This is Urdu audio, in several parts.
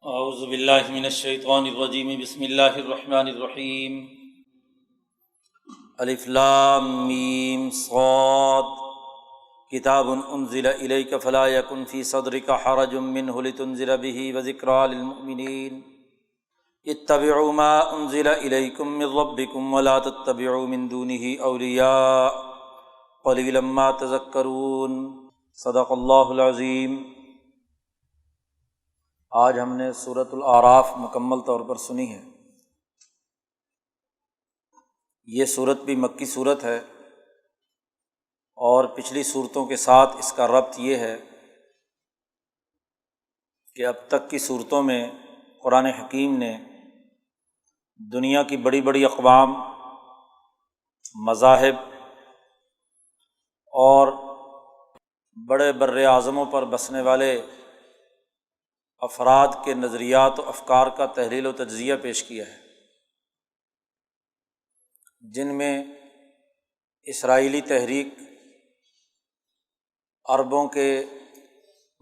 اعوذ باللہ من الشیطان الرجیم بسم اللہ الرحمن الرحیم الف لام میم صاد کتاب انزل الیک فلا یکن فی صدرک حرج منہ لتنذر به وذکریٰ للمؤمنین اتبعوا ما انزل الیکم من ربکم ولا تتبعوا من دونہ اولیاء قلیلا ما تذکرون صدق اللہ العظیم۔ آج ہم نے سورۃ الاعراف مکمل طور پر سنی ہے۔ یہ سورت بھی مکی سورت ہے اور پچھلی سورتوں کے ساتھ اس کا ربط یہ ہے کہ اب تک کی سورتوں میں قرآن حکیم نے دنیا کی بڑی بڑی اقوام، مذاہب اور بڑے بر اعظموں پر بسنے والے افراد کے نظریات و افکار کا تحلیل و تجزیہ پیش کیا ہے، جن میں اسرائیلی تحریک، عربوں کے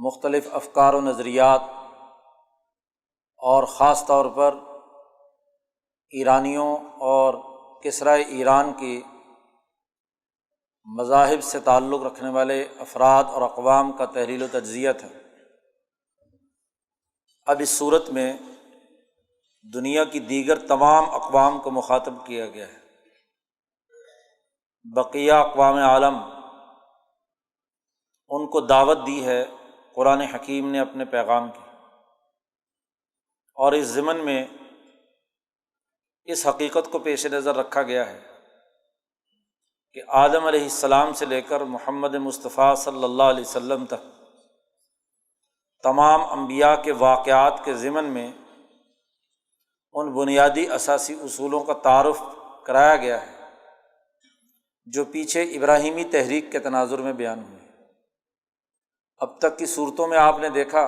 مختلف افکار و نظریات اور خاص طور پر ایرانیوں اور کسرائے ایران کی مذاہب سے تعلق رکھنے والے افراد اور اقوام کا تحلیل و تجزیہ تھا۔ اب اس صورت میں دنیا کی دیگر تمام اقوام کو مخاطب کیا گیا ہے، بقیہ اقوام عالم، ان کو دعوت دی ہے قرآن حکیم نے اپنے پیغام کی، اور اس ضمن میں اس حقیقت کو پیش نظر رکھا گیا ہے کہ آدم علیہ السلام سے لے کر محمد مصطفیٰ صلی اللہ علیہ وسلم تک تمام انبیاء کے واقعات کے ضمن میں ان بنیادی اساسی اصولوں کا تعارف کرایا گیا ہے جو پیچھے ابراہیمی تحریک کے تناظر میں بیان ہوئے۔ اب تک کی صورتوں میں آپ نے دیکھا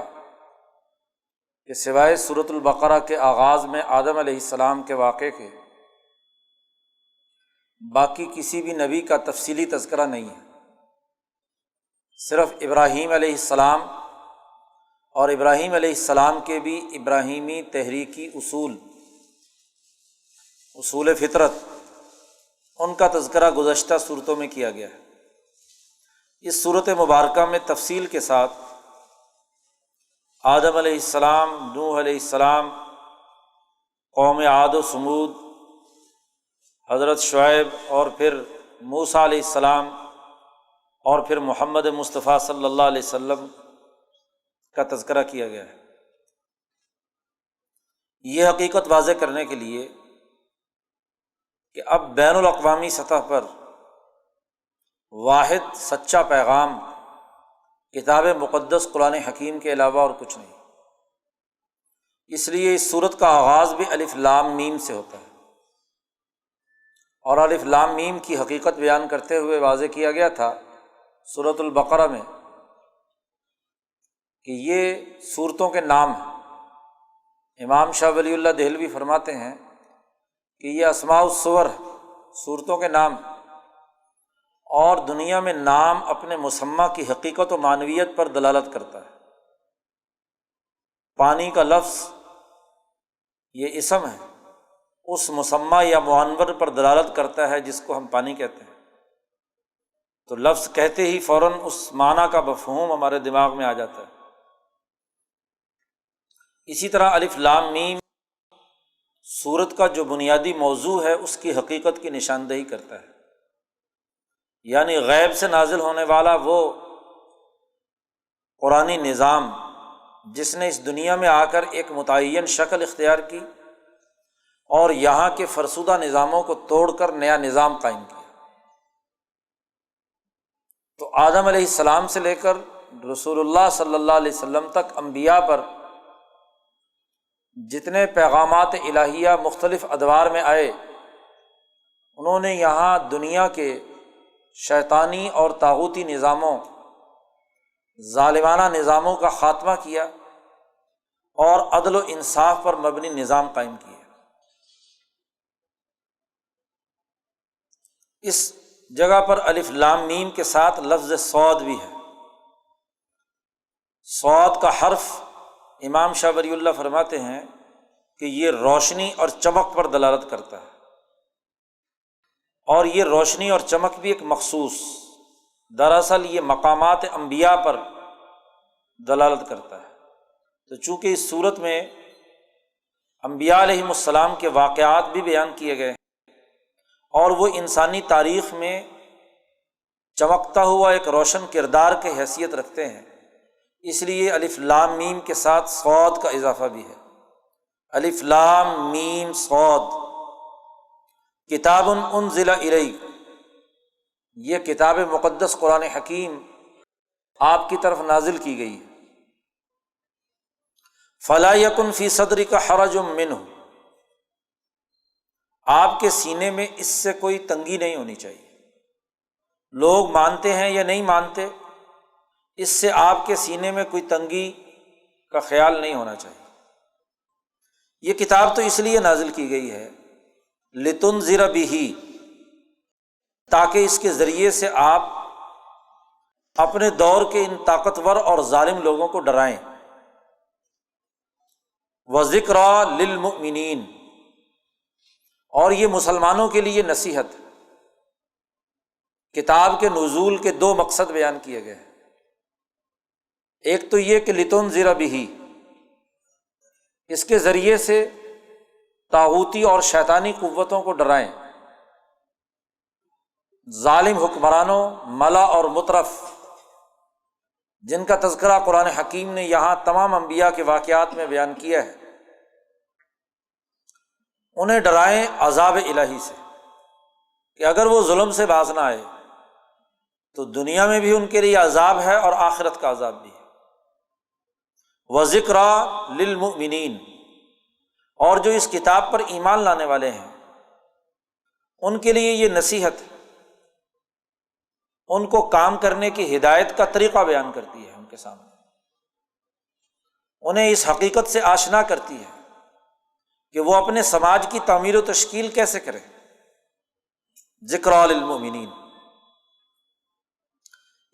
کہ سوائے سورۃ البقرہ کے آغاز میں آدم علیہ السلام کے واقعے کے باقی کسی بھی نبی کا تفصیلی تذکرہ نہیں ہے، صرف ابراہیم علیہ السلام اور ابراہیم علیہ السلام کے بھی ابراہیمی تحریکی اصول فطرت، ان کا تذکرہ گزشتہ صورتوں میں کیا گیا ہے۔ اس صورت مبارکہ میں تفصیل کے ساتھ آدم علیہ السلام، نوح علیہ السلام، قوم عاد و ثمود، حضرت شعیب، اور پھر موسیٰ علیہ السلام، اور پھر محمد مصطفیٰ صلی اللہ علیہ وسلم کا تذکرہ کیا گیا ہے۔ یہ حقیقت واضح کرنے کے لیے کہ اب بین الاقوامی سطح پر واحد سچا پیغام کتاب مقدس قرآن حکیم کے علاوہ اور کچھ نہیں، اس لیے اس سورت کا آغاز بھی الف لام میم سے ہوتا ہے، اور الف لام میم کی حقیقت بیان کرتے ہوئے واضح کیا گیا تھا سورۃ البقرہ میں کہ یہ صورتوں کے نام ہیں۔ امام شاہ ولی اللہ دہلوی فرماتے ہیں کہ یہ اسماء الصور، صورتوں کے نام، اور دنیا میں نام اپنے مسمى کی حقیقت و معنویت پر دلالت کرتا ہے۔ پانی کا لفظ یہ اسم ہے، اس مسمى یا معنور پر دلالت کرتا ہے جس کو ہم پانی کہتے ہیں، تو لفظ کہتے ہی فوراً اس معنی کا مفہوم ہمارے دماغ میں آ جاتا ہے۔ اسی طرح الف لام میم سورت کا جو بنیادی موضوع ہے اس کی حقیقت کی نشاندہی کرتا ہے، یعنی غیب سے نازل ہونے والا وہ قرآنی نظام جس نے اس دنیا میں آ کر ایک متعین شکل اختیار کی اور یہاں کے فرسودہ نظاموں کو توڑ کر نیا نظام قائم کیا۔ تو آدم علیہ السلام سے لے کر رسول اللہ صلی اللہ علیہ وسلم تک انبیاء پر جتنے پیغامات الہیہ مختلف ادوار میں آئے، انہوں نے یہاں دنیا کے شیطانی اور طاغوتی نظاموں، ظالمانہ نظاموں کا خاتمہ کیا اور عدل و انصاف پر مبنی نظام قائم کیا۔ اس جگہ پر الف لام میم کے ساتھ لفظ صاد بھی ہے۔ صاد کا حرف امام شاہ ولی اللہ فرماتے ہیں کہ یہ روشنی اور چمک پر دلالت کرتا ہے، اور یہ روشنی اور چمک بھی ایک مخصوص، دراصل یہ مقامات انبیاء پر دلالت کرتا ہے۔ تو چونکہ اس صورت میں انبیاء علیہم السلام کے واقعات بھی بیان کیے گئے اور وہ انسانی تاریخ میں چمکتا ہوا ایک روشن کردار کی حیثیت رکھتے ہیں، اس لیے الف لام میم کے ساتھ صاد کا اضافہ بھی ہے۔ الف لام میم صاد، کتاب انزل الیک، یہ کتاب مقدس قرآن حکیم آپ کی طرف نازل کی گئی ہے۔ فلا یکن فی صدرک حرج منہ، آپ کے سینے میں اس سے کوئی تنگی نہیں ہونی چاہیے۔ لوگ مانتے ہیں یا نہیں مانتے، اس سے آپ کے سینے میں کوئی تنگی کا خیال نہیں ہونا چاہیے۔ یہ کتاب تو اس لیے نازل کی گئی ہے لتنذر بہ، تاکہ اس کے ذریعے سے آپ اپنے دور کے ان طاقتور اور ظالم لوگوں کو ڈرائیں۔ وذکریٰ للمؤمنین، اور یہ مسلمانوں کے لیے نصیحت۔ کتاب کے نزول کے دو مقصد بیان کیے گئے ہیں، ایک تو یہ کہ لتنذر بہ، اس کے ذریعے سے طاغوتی اور شیطانی قوتوں کو ڈرائیں، ظالم حکمرانوں، ملا اور مترف، جن کا تذکرہ قرآن حکیم نے یہاں تمام انبیاء کے واقعات میں بیان کیا ہے، انہیں ڈرائیں عذاب الہی سے، کہ اگر وہ ظلم سے باز نہ آئے تو دنیا میں بھی ان کے لیے عذاب ہے اور آخرت کا عذاب بھی ہے۔ وذکریٰ للمؤمنین، اور جو اس کتاب پر ایمان لانے والے ہیں ان کے لیے یہ نصیحت، ان کو کام کرنے کی ہدایت کا طریقہ بیان کرتی ہے، ان کے سامنے انہیں اس حقیقت سے آشنا کرتی ہے کہ وہ اپنے سماج کی تعمیر و تشکیل کیسے کریں۔ ذکریٰ للمؤمنین،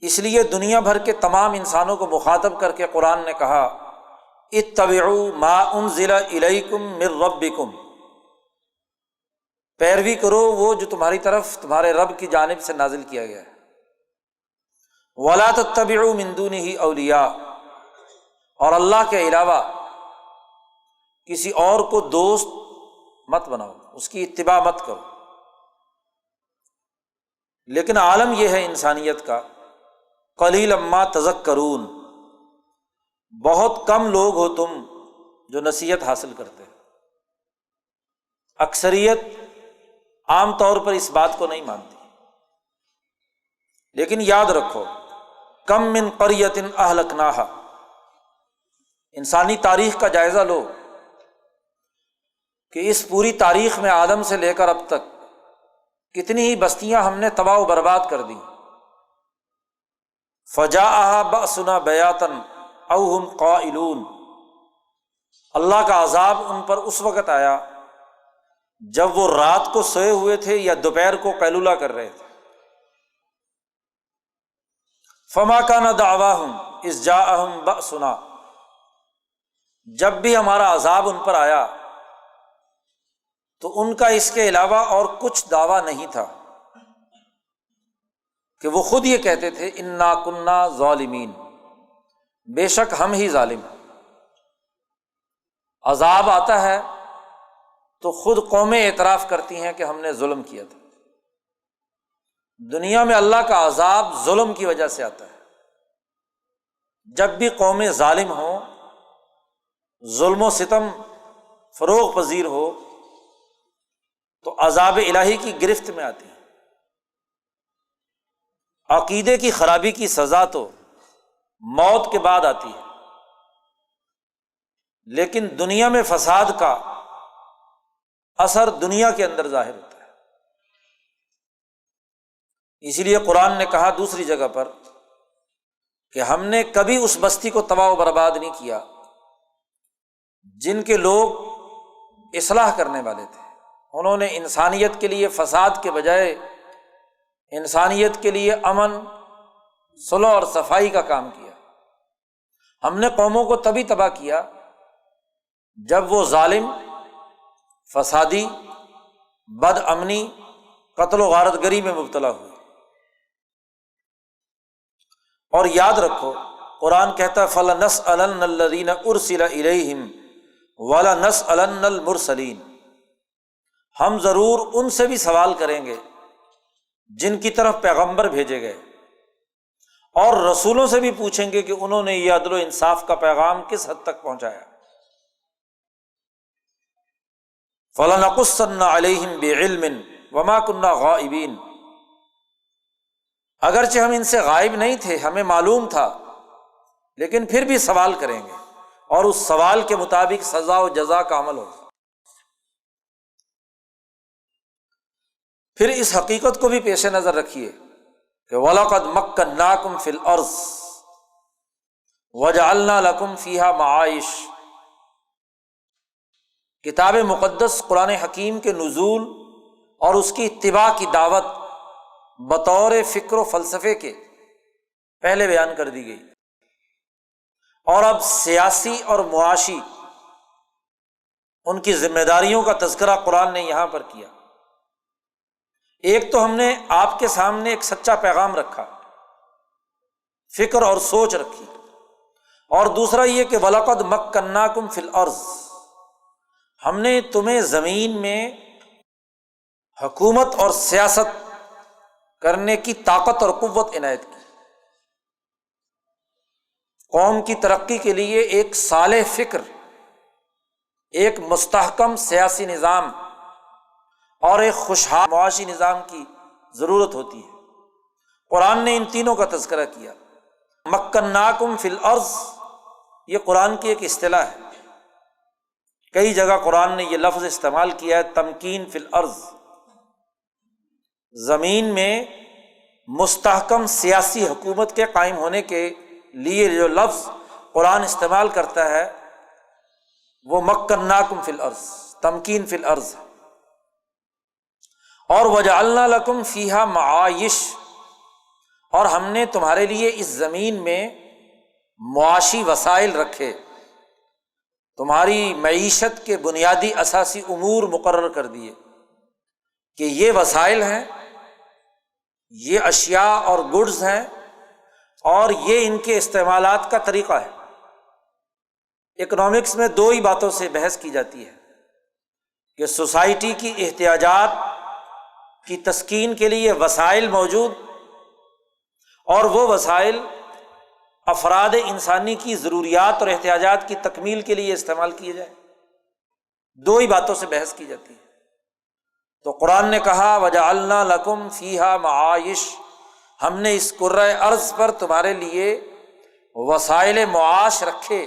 اس لیے دنیا بھر کے تمام انسانوں کو مخاطب کر کے قرآن نے کہا اتبعوا ما انزل الیکم من ربکم، پیروی کرو وہ جو تمہاری طرف تمہارے رب کی جانب سے نازل کیا گیا ہے۔ ولا تتبعوا من دونہ اولیاء، اور اللہ کے علاوہ کسی اور کو دوست مت بناؤ، اس کی اتباع مت کرو۔ لیکن عالم یہ ہے انسانیت کا، قلیلا ما تذکرون، بہت کم لوگ ہو تم جو نصیحت حاصل کرتے ہیں۔ اکثریت عام طور پر اس بات کو نہیں مانتی۔ لیکن یاد رکھو، کم من قریۃ اہلکناہا، انسانی تاریخ کا جائزہ لو کہ اس پوری تاریخ میں آدم سے لے کر اب تک کتنی ہی بستیاں ہم نے تباہ و برباد کر دی۔ فجاءھا بأسنا بیاتا او ہم قائلون، اللہ کا عذاب ان پر اس وقت آیا جب وہ رات کو سوئے ہوئے تھے یا دوپہر کو قیلولہ کر رہے تھے۔ فما کان دعواہم اذ جاءہم بأسنا، جب بھی ہمارا عذاب ان پر آیا تو ان کا اس کے علاوہ اور کچھ دعویٰ نہیں تھا کہ وہ خود یہ کہتے تھے انا کنا ظالمین، بے شک ہم ہی ظالم ہیں۔ عذاب آتا ہے تو خود قومیں اعتراف کرتی ہیں کہ ہم نے ظلم کیا تھا۔ دنیا میں اللہ کا عذاب ظلم کی وجہ سے آتا ہے۔ جب بھی قومیں ظالم ہوں، ظلم و ستم فروغ پذیر ہو، تو عذاب الہی کی گرفت میں آتی ہے۔ عقیدے کی خرابی کی سزا تو موت کے بعد آتی ہے، لیکن دنیا میں فساد کا اثر دنیا کے اندر ظاہر ہوتا ہے۔ اسی لیے قرآن نے کہا دوسری جگہ پر کہ ہم نے کبھی اس بستی کو تباہ و برباد نہیں کیا جن کے لوگ اصلاح کرنے والے تھے۔ انہوں نے انسانیت کے لیے فساد کے بجائے انسانیت کے لیے امن، صلح اور صفائی کا کام کیا۔ ہم نے قوموں کو تبھی تباہ کیا جب وہ ظالم، فسادی، بد امنی، قتل و غارت گری میں مبتلا ہوئے۔ اور یاد رکھو قرآن کہتا ہے فَلَنَسْأَلَنَّ الَّذِينَ أُرْسِلَ إِلَيْهِمْ وَلَنَسْأَلَنَّ الْمُرْسَلِينَ، ہم ضرور ان سے بھی سوال کریں گے جن کی طرف پیغمبر بھیجے گئے، اور رسولوں سے بھی پوچھیں گے کہ انہوں نے یہ عدل و انصاف کا پیغام کس حد تک پہنچایا۔ فَلَنَقُصَّنَّ عَلَيْهِمْ بِعِلْمٍ وَمَا كُنَّا غَائِبِينَ، اگرچہ ہم ان سے غائب نہیں تھے، ہمیں معلوم تھا، لیکن پھر بھی سوال کریں گے، اور اس سوال کے مطابق سزا و جزا کا عمل ہوگا۔ پھر اس حقیقت کو بھی پیش نظر رکھیے کہ وَلَقَدْ مَكَّنَّاكُمْ فِي الْأَرْضِ وَجَعَلْنَا لَكُمْ فِيهَا مَعَائِشَ، کتاب مقدس قرآن حکیم کے نزول اور اس کی اتباع کی دعوت بطور فکر و فلسفے کے پہلے بیان کر دی گئی، اور اب سیاسی اور معاشی ان کی ذمہ داریوں کا تذکرہ قرآن نے یہاں پر کیا۔ ایک تو ہم نے آپ کے سامنے ایک سچا پیغام رکھا، فکر اور سوچ رکھی، اور دوسرا یہ کہ وَلَقَدْ مَكَّنَّاكُمْ فِي الْأَرْضِ، ہم نے تمہیں زمین میں حکومت اور سیاست کرنے کی طاقت اور قوت عنایت کی۔ قوم کی ترقی کے لیے ایک صالح فکر، ایک مستحکم سیاسی نظام اور ایک خوشحال معاشی نظام کی ضرورت ہوتی ہے۔ قرآن نے ان تینوں کا تذکرہ کیا۔ مکناکم فی الارض، یہ قرآن کی ایک اصطلاح ہے، کئی جگہ قرآن نے یہ لفظ استعمال کیا ہے، تمکین فی الارض، زمین میں مستحکم سیاسی حکومت کے قائم ہونے کے لیے جو لفظ قرآن استعمال کرتا ہے وہ مکناکم فی الارض، تمکین فی الارض، اور وجعلنا لکم فیہا معائش، اور ہم نے تمہارے لیے اس زمین میں معاشی وسائل رکھے، تمہاری معیشت کے بنیادی اساسی امور مقرر کر دیے کہ یہ وسائل ہیں، یہ اشیاء اور گڈز ہیں، اور یہ ان کے استعمالات کا طریقہ ہے۔ اکنامکس میں دو ہی باتوں سے بحث کی جاتی ہے کہ سوسائٹی کی احتیاجات کی تسکین کے لیے وسائل موجود، اور وہ وسائل افراد انسانی کی ضروریات اور احتیاجات کی تکمیل کے لیے استعمال کیے جائیں، دو ہی باتوں سے بحث کی جاتی ہے۔ تو قرآن نے کہا وَجَعَلْنَا لَكُمْ فِيهَا مَعَائِشَ، ہم نے اس کرۂ ارض پر تمہارے لیے وسائل معاش رکھے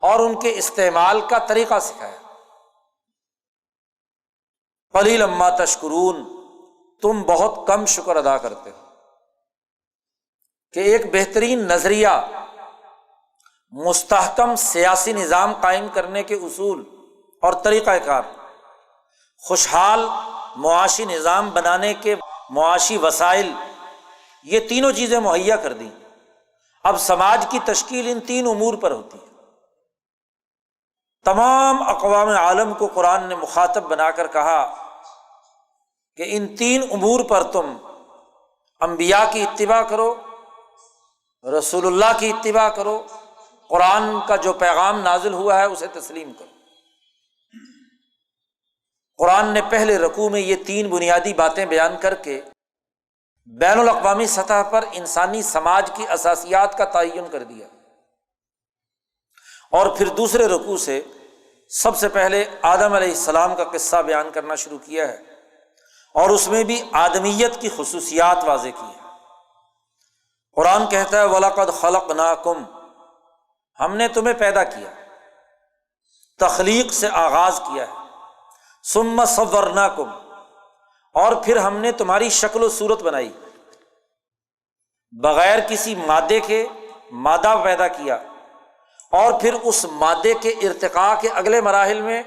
اور ان کے استعمال کا طریقہ سکھایا۔ قلیلا ما تشکرون، تم بہت کم شکر ادا کرتے ہو۔ کہ ایک بہترین نظریہ مستحکم سیاسی نظام قائم کرنے کے اصول اور طریقہ کار، خوشحال معاشی نظام بنانے کے معاشی وسائل، یہ تینوں چیزیں مہیا کر دیں۔ اب سماج کی تشکیل ان تین امور پر ہوتی ہے۔ تمام اقوام عالم کو قرآن نے مخاطب بنا کر کہا کہ ان تین امور پر تم انبیاء کی اتباع کرو، رسول اللہ کی اتباع کرو، قرآن کا جو پیغام نازل ہوا ہے اسے تسلیم کرو۔ قرآن نے پہلے رکوع میں یہ تین بنیادی باتیں بیان کر کے بین الاقوامی سطح پر انسانی سماج کی اساسیات کا تعین کر دیا، اور پھر دوسرے رکوع سے سب سے پہلے آدم علیہ السلام کا قصہ بیان کرنا شروع کیا ہے، اور اس میں بھی آدمیت کی خصوصیات واضح کی ہیں۔ قرآن کہتا ہے وَلَقَدْ خَلَقْنَاكُمْ، ہم نے تمہیں پیدا کیا، تخلیق سے آغاز کیا ہے، ثُمَّ صَوَّرْنَاكُمْ، اور پھر ہم نے تمہاری شکل و صورت بنائی، بغیر کسی مادے کے مادہ پیدا کیا، اور پھر اس مادے کے ارتقاء کے اگلے مراحل میں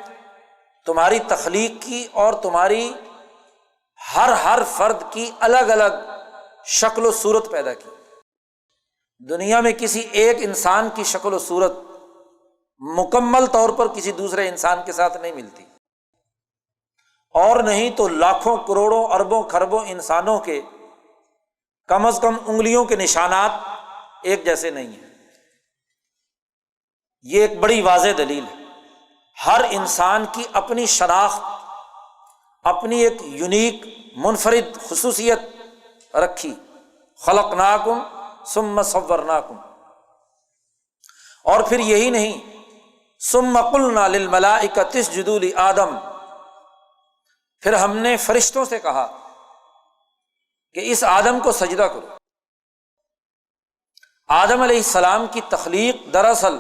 تمہاری تخلیق کی، اور تمہاری ہر فرد کی الگ الگ شکل و صورت پیدا کی۔ دنیا میں کسی ایک انسان کی شکل و صورت مکمل طور پر کسی دوسرے انسان کے ساتھ نہیں ملتی، اور نہیں تو لاکھوں کروڑوں اربوں خربوں انسانوں کے کم از کم انگلیوں کے نشانات ایک جیسے نہیں ہیں۔ یہ ایک بڑی واضح دلیل ہے۔ ہر انسان کی اپنی شناخت، اپنی ایک یونیک منفرد خصوصیت رکھی، خلقناکم ثم صورناکم۔ اور پھر یہی نہیں، ثم قلنا للملائکۃ اسجدوا لآدم، پھر ہم نے فرشتوں سے کہا کہ اس آدم کو سجدہ کرو۔ آدم علیہ السلام کی تخلیق دراصل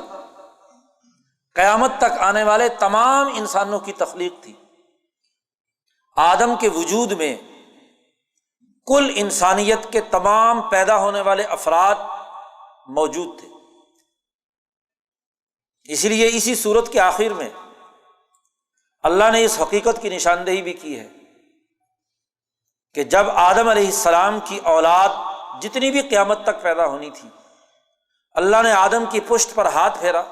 قیامت تک آنے والے تمام انسانوں کی تخلیق تھی۔ آدم کے وجود میں کل انسانیت کے تمام پیدا ہونے والے افراد موجود تھے۔ اسی لیے اسی سورت کے آخر میں اللہ نے اس حقیقت کی نشاندہی بھی کی ہے کہ جب آدم علیہ السلام کی اولاد جتنی بھی قیامت تک پیدا ہونی تھی، اللہ نے آدم کی پشت پر ہاتھ پھیرا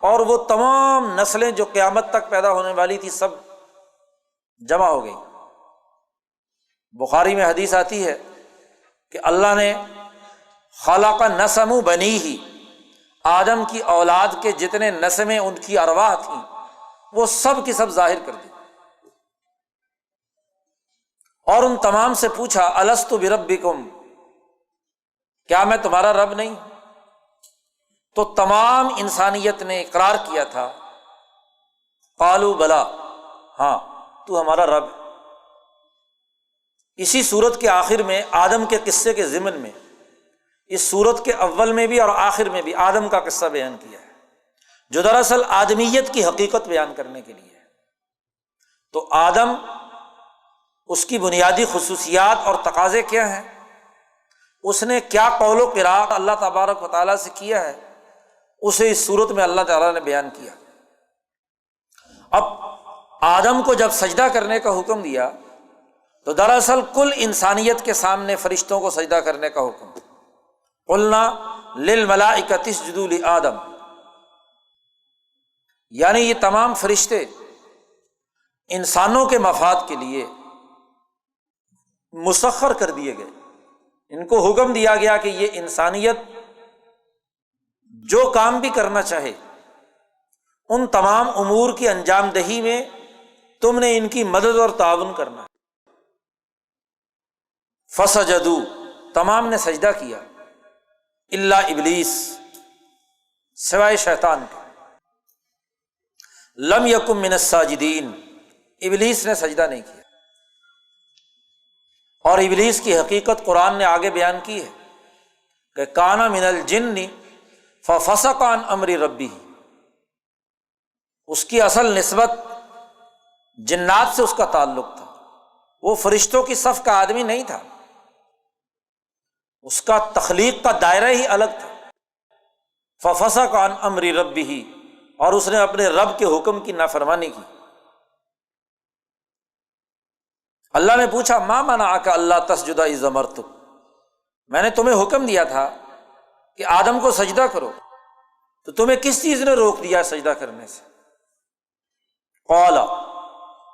اور وہ تمام نسلیں جو قیامت تک پیدا ہونے والی تھی سب جمع ہو گئی۔ بخاری میں حدیث آتی ہے کہ اللہ نے خلق نسم بنیہ، آدم کی اولاد کے جتنے نسمیں ان کی ارواح تھیں وہ سب کی سب ظاہر کر دی، اور ان تمام سے پوچھا الست بربکم، کیا میں تمہارا رب نہیں؟ تو تمام انسانیت نے اقرار کیا تھا، قالوا بلا، ہاں تو ہمارا رب ہے۔ اسی سورت کے آخر میں آدم کے قصے کے ضمن میں، اس سورت کے اول میں بھی اور آخر میں بھی آدم کا قصہ بیان کیا ہے، جو دراصل آدمیت کی حقیقت بیان کرنے کے لیے ہے۔ تو آدم، اس کی بنیادی خصوصیات اور تقاضے کیا ہیں، اس نے کیا قول و قرار اللہ تبارک و تعالیٰ سے کیا ہے، اسے اس صورت میں اللہ تعالیٰ نے بیان کیا۔ اب آدم کو جب سجدہ کرنے کا حکم دیا تو دراصل کل انسانیت کے سامنے فرشتوں کو سجدہ کرنے کا حکم، قلنا للملائکۃ اسجدوا لآدم، یعنی یہ تمام فرشتے انسانوں کے مفاد کے لیے مسخر کر دیے گئے۔ ان کو حکم دیا گیا کہ یہ انسانیت جو کام بھی کرنا چاہے ان تمام امور کی انجام دہی میں تم نے ان کی مدد اور تعاون کرنا ہے۔ فسجدوا، تمام نے سجدہ کیا، الا ابلیس، سوائے شیطان کے، لم یکن من الساجدین، ابلیس نے سجدہ نہیں کیا۔ اور ابلیس کی حقیقت قرآن نے آگے بیان کی ہے کہ کان من الجن ففسق عن امر ربہ، اس کی اصل نسبت جنات سے اس کا تعلق تھا، وہ فرشتوں کی صف کا آدمی نہیں تھا، اس کا تخلیق کا دائرہ ہی الگ تھا۔ ففسق عن امر ربہ، اور اس نے اپنے رب کے حکم کی نافرمانی کی۔ اللہ نے پوچھا ما منعک اللہ تسجد اذ امرتک، میں نے تمہیں حکم دیا تھا کہ آدم کو سجدہ کرو، تو تمہیں کس چیز نے روک دیا سجدہ کرنے سے؟ قال،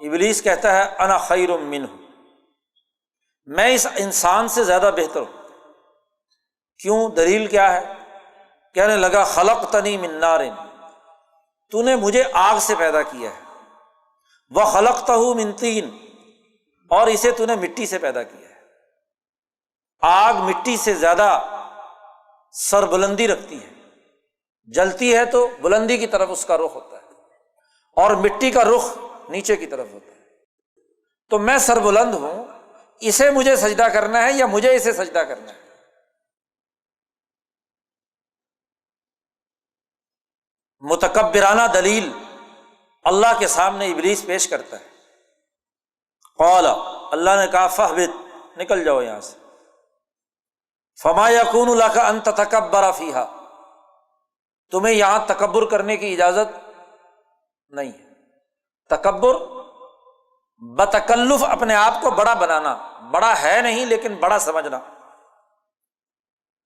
ابلیس کہتا ہے انا خیر منہ، میں اس انسان سے زیادہ بہتر ہوں۔ کیوں؟ دلیل کیا ہے؟ کہنے لگا خلقتنی من نار، تو نے مجھے آگ سے پیدا کیا ہے، وخلقتہ من طین، اور اسے تو نے مٹی سے پیدا کیا ہے۔ آگ مٹی سے زیادہ سر بلندی رکھتی ہے، جلتی ہے تو بلندی کی طرف اس کا رخ ہوتا ہے، اور مٹی کا رخ نیچے کی طرف ہوتا ہے۔ تو میں سر بلند ہوں، اسے مجھے سجدہ کرنا ہے یا مجھے اسے سجدہ کرنا ہے؟ متکبرانہ دلیل اللہ کے سامنے ابلیس پیش کرتا ہے۔ قال، اللہ نے کہا فاہبط، نکل جاؤ یہاں سے، فما یکون لک ان تتکبر فیہا، تمہیں یہاں تکبر کرنے کی اجازت نہیں ہے۔ تکبر بتکلف اپنے آپ کو بڑا بنانا، بڑا ہے نہیں لیکن بڑا سمجھنا۔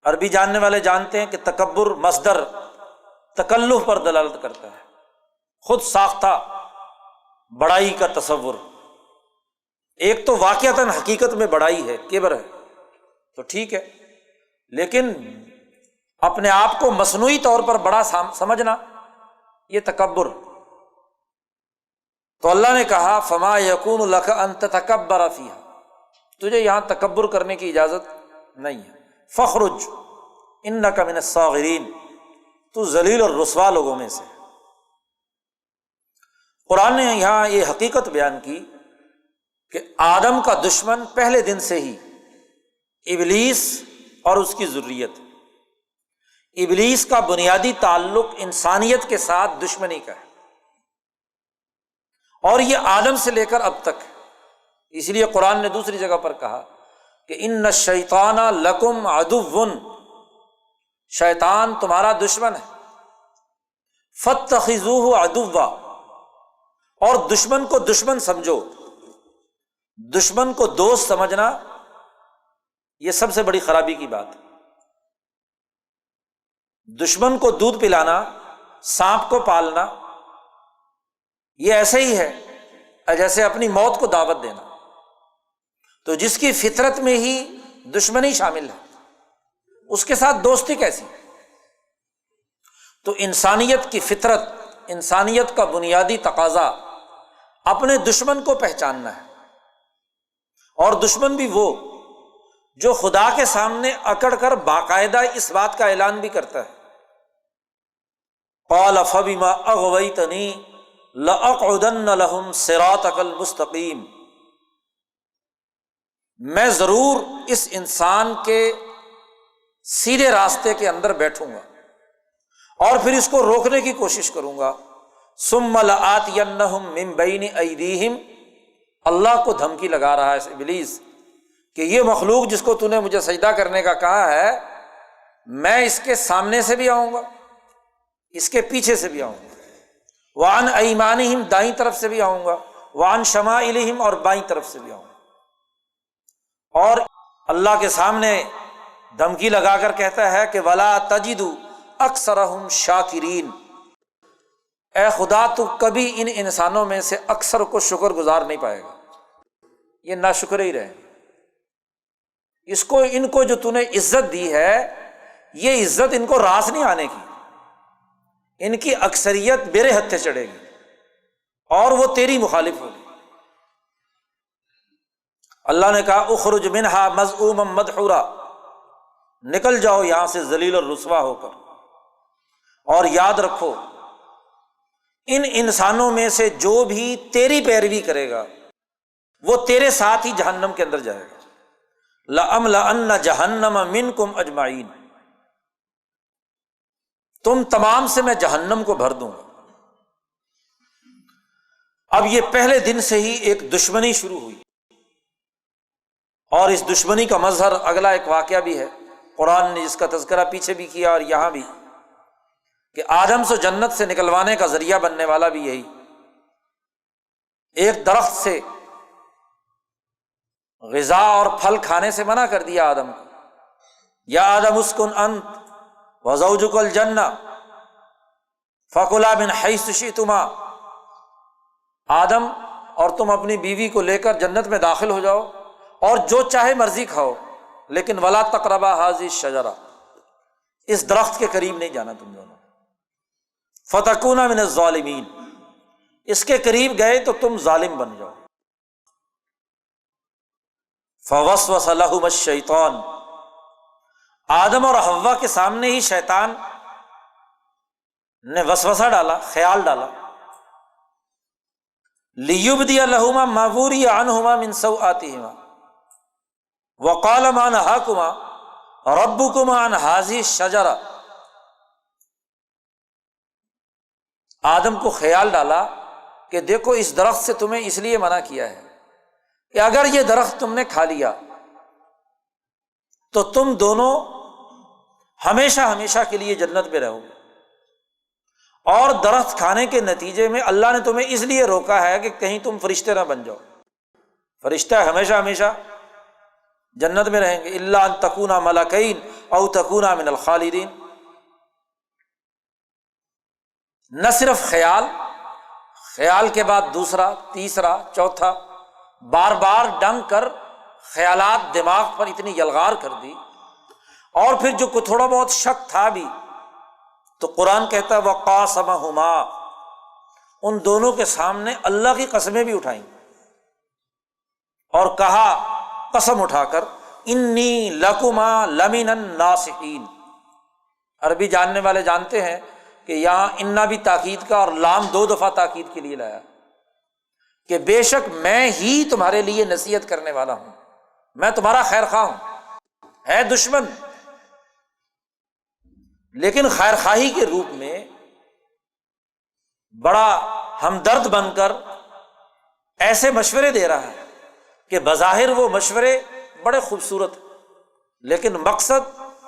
عربی جاننے والے جانتے ہیں کہ تکبر مصدر تکلف پر دلالت کرتا ہے، خود ساختہ بڑائی کا تصور، ایک تو واقعتاً حقیقت میں بڑائی ہے، کبر ہے تو ٹھیک ہے، لیکن اپنے آپ کو مصنوعی طور پر بڑا سمجھنا یہ تکبر۔ تو اللہ نے کہا فما یکون لک ان تتکبر فیہا، تجھے یہاں تکبر کرنے کی اجازت نہیں ہے، فخرج انک من الصاغرین، تو ذلیل اور رسوا لوگوں میں سے۔ قرآن نے یہاں یہ حقیقت بیان کی کہ آدم کا دشمن پہلے دن سے ہی ابلیس اور اس کی ذریت۔ ابلیس کا بنیادی تعلق انسانیت کے ساتھ دشمنی کا ہے، اور یہ آدم سے لے کر اب تک۔ اس لیے قرآن نے دوسری جگہ پر کہا کہ ان الشیطان لکم عدو، شیطان تمہارا دشمن ہے، فاتخذوہ عدوا، اور دشمن کو دشمن سمجھو۔ دشمن کو دوست سمجھنا یہ سب سے بڑی خرابی کی بات ہے۔ دشمن کو دودھ پلانا، سانپ کو پالنا، یہ ایسے ہی ہے جیسے اپنی موت کو دعوت دینا۔ تو جس کی فطرت میں ہی دشمنی شامل ہے، اس کے ساتھ دوستی کیسی؟ تو انسانیت کی فطرت، انسانیت کا بنیادی تقاضا اپنے دشمن کو پہچاننا ہے، اور دشمن بھی وہ جو خدا کے سامنے اکڑ کر باقاعدہ اس بات کا اعلان بھی کرتا ہے، قال فبما اغویتنی لأقعدن لهم صراطک المستقیم، میں ضرور اس انسان کے سیدھے راستے کے اندر بیٹھوں گا اور پھر اس کو روکنے کی کوشش کروں گا۔ ثم لآتینہم من بین ایدیہم، اللہ کو دھمکی لگا رہا ہے ابلیس کہ یہ مخلوق جس کو تو نے مجھے سجدہ کرنے کا کہا ہے، میں اس کے سامنے سے بھی آؤں گا، اس کے پیچھے سے بھی آؤں گا، وعن ایمانہم، دائیں طرف سے بھی آؤں گا، وعن شمائلہم، اور بائیں طرف سے بھی آؤں گا۔ اور اللہ کے سامنے دھمکی لگا کر کہتا ہے کہ ولا تجد اکثرہم شاکرین، اے خدا تو کبھی ان انسانوں میں سے اکثر کو شکر گزار نہیں پائے گا، یہ ناشکر ہی رہے۔ ان کو جو تو نے عزت دی ہے، یہ عزت ان کو راس نہیں آنے کی، ان کی اکثریت میرے ہتھے چڑھے گی اور وہ تیری مخالف ہوگی۔ اللہ نے کہا اخرج منہا مذءوما مدحورا، نکل جاؤ یہاں سے ذلیل اور رسوا ہو کر، اور یاد رکھو ان انسانوں میں سے جو بھی تیری پیروی کرے گا وہ تیرے ساتھ ہی جہنم کے اندر جائے گا۔ لَأَمْلَأَنَّ جَهَنَّمَ مِنْكُمْ أَجْمَعِينَ، تم تمام سے میں جہنم کو بھر دوں گا۔ اب یہ پہلے دن سے ہی ایک دشمنی شروع ہوئی، اور اس دشمنی کا مظہر اگلا ایک واقعہ بھی ہے، قرآن نے جس کا تذکرہ پیچھے بھی کیا اور یہاں بھی، کہ آدم سے جنت سے نکلوانے کا ذریعہ بننے والا بھی یہی، ایک درخت سے غذا اور پھل کھانے سے منع کر دیا آدم کو، یا آدم اسکن انت وزوجک الجنہ فکلا من حیث شئتما، آدم اور تم اپنی بیوی کو لے کر جنت میں داخل ہو جاؤ اور جو چاہے مرضی کھاؤ، لیکن ولا تقربا ھذہ الشجرہ، اس درخت کے قریب نہیں جانا تم دونوں، فتکونا من الظالمین، اس کے قریب گئے تو تم ظالم بن جاؤ۔ فوسوس لہما الشیطان، آدم اور حوا کے سامنے ہی شیطان نے وسوسہ ڈالا، خیال ڈالا، لیبدی لہما ما وری عنہما من سوآتہما وقال ما نہاکما ربکما عن ھذہ الشجرہ، آدم کو خیال ڈالا کہ دیکھو اس درخت سے تمہیں اس لیے منع کیا ہے کہ اگر یہ درخت تم نے کھا لیا تو تم دونوں ہمیشہ ہمیشہ کے لیے جنت میں رہو گے، اور درخت کھانے کے نتیجے میں اللہ نے تمہیں اس لیے روکا ہے کہ کہیں تم فرشتے نہ بن جاؤ، فرشتہ ہمیشہ ہمیشہ جنت میں رہیں گے، الا ان تکونا ملکین او تکونا من الخالدین۔ نہ صرف خیال خیال کے بعد دوسرا، تیسرا، چوتھا، بار بار ڈنگ کر خیالات دماغ پر اتنی یلغار کر دی۔ اور پھر جو تھوڑا بہت شک تھا بھی تو قرآن کہتا ہے وقاسمہما، ان دونوں کے سامنے اللہ کی قسمیں بھی اٹھائیں اور کہا قسم اٹھا کر انی لکما لمن الناصحین۔ عربی جاننے والے جانتے ہیں کہ یہاں انا بھی تاکید کا اور لام 2 دفعہ تاکید کے لیے لایا کہ بے شک میں ہی تمہارے لیے نصیحت کرنے والا ہوں، میں تمہارا خیر خواہ ہوں، ہے دشمن لیکن خیر خواہی کے روپ میں بڑا ہمدرد بن کر ایسے مشورے دے رہا ہے کہ بظاہر وہ مشورے بڑے خوبصورت لیکن مقصد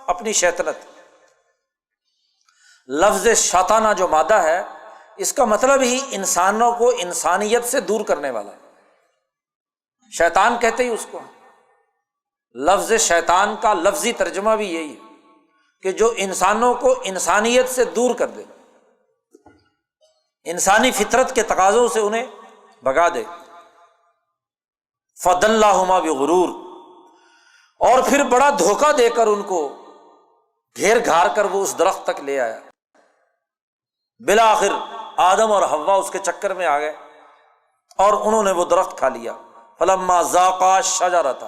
اپنی شیطنت۔ لفظ شیطانہ جو مادہ ہے اس کا مطلب ہی انسانوں کو انسانیت سے دور کرنے والا ہے، شیطان کہتے ہی اس کو۔ لفظ شیطان کا لفظی ترجمہ بھی یہی ہے کہ جو انسانوں کو انسانیت سے دور کر دے، انسانی فطرت کے تقاضوں سے انہیں بھگا دے۔ فَدَلَّهُمَا بِغُرُورٍ، اور پھر بڑا دھوکہ دے کر ان کو گھیر گھار کر وہ اس درخت تک لے آیا۔ بالآخر آدم اور حوا اس کے چکر میں آ گئے اور انہوں نے وہ درخت کھا لیا۔ فَلَمَّا ذَاقَا الشَّجَرَةَ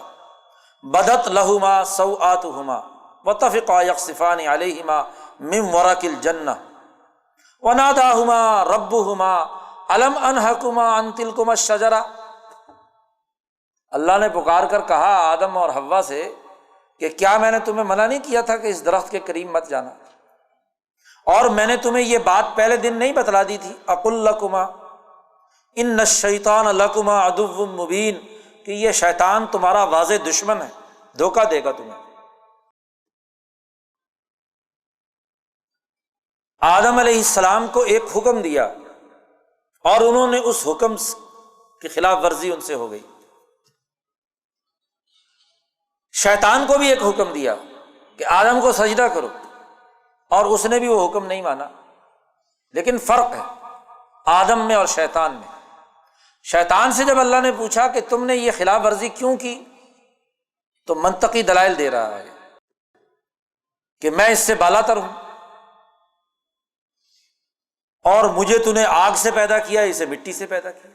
بَدَتْ لَهُمَا سَوْآتُهُمَا وَطَفِقَا يَخْصِفَانِ عَلَيْهِمَا مِن وَرَقِ الْجَنَّةِ وَنَادَاهُمَا رَبُّهُمَا أَلَمْ أَنْهَكُمَا عَنْ تِلْكُمَا الشَّجَرَةِ، اللہ نے پکار کر کہا آدم اور حوا سے کہ کیا میں نے تمہیں منع نہیں کیا تھا کہ اس درخت کے قریب مت جانا، اور میں نے تمہیں یہ بات پہلے دن نہیں بتلا دی تھی اقل لکما ان الشیطان لکما عدو مبین، کہ یہ شیطان تمہارا واضح دشمن ہے، دھوکہ دے گا تمہیں۔ آدم علیہ السلام کو ایک حکم دیا اور انہوں نے اس حکم کی خلاف ورزی ان سے ہو گئی۔ شیطان کو بھی ایک حکم دیا کہ آدم کو سجدہ کرو، اور اس نے بھی وہ حکم نہیں مانا۔ لیکن فرق ہے آدم میں اور شیطان میں۔ شیطان سے جب اللہ نے پوچھا کہ تم نے یہ خلاف ورزی کیوں کی، تو منطقی دلائل دے رہا ہے کہ میں اس سے بالا تر ہوں، اور مجھے تو نے آگ سے پیدا کیا، اسے مٹی سے پیدا کیا۔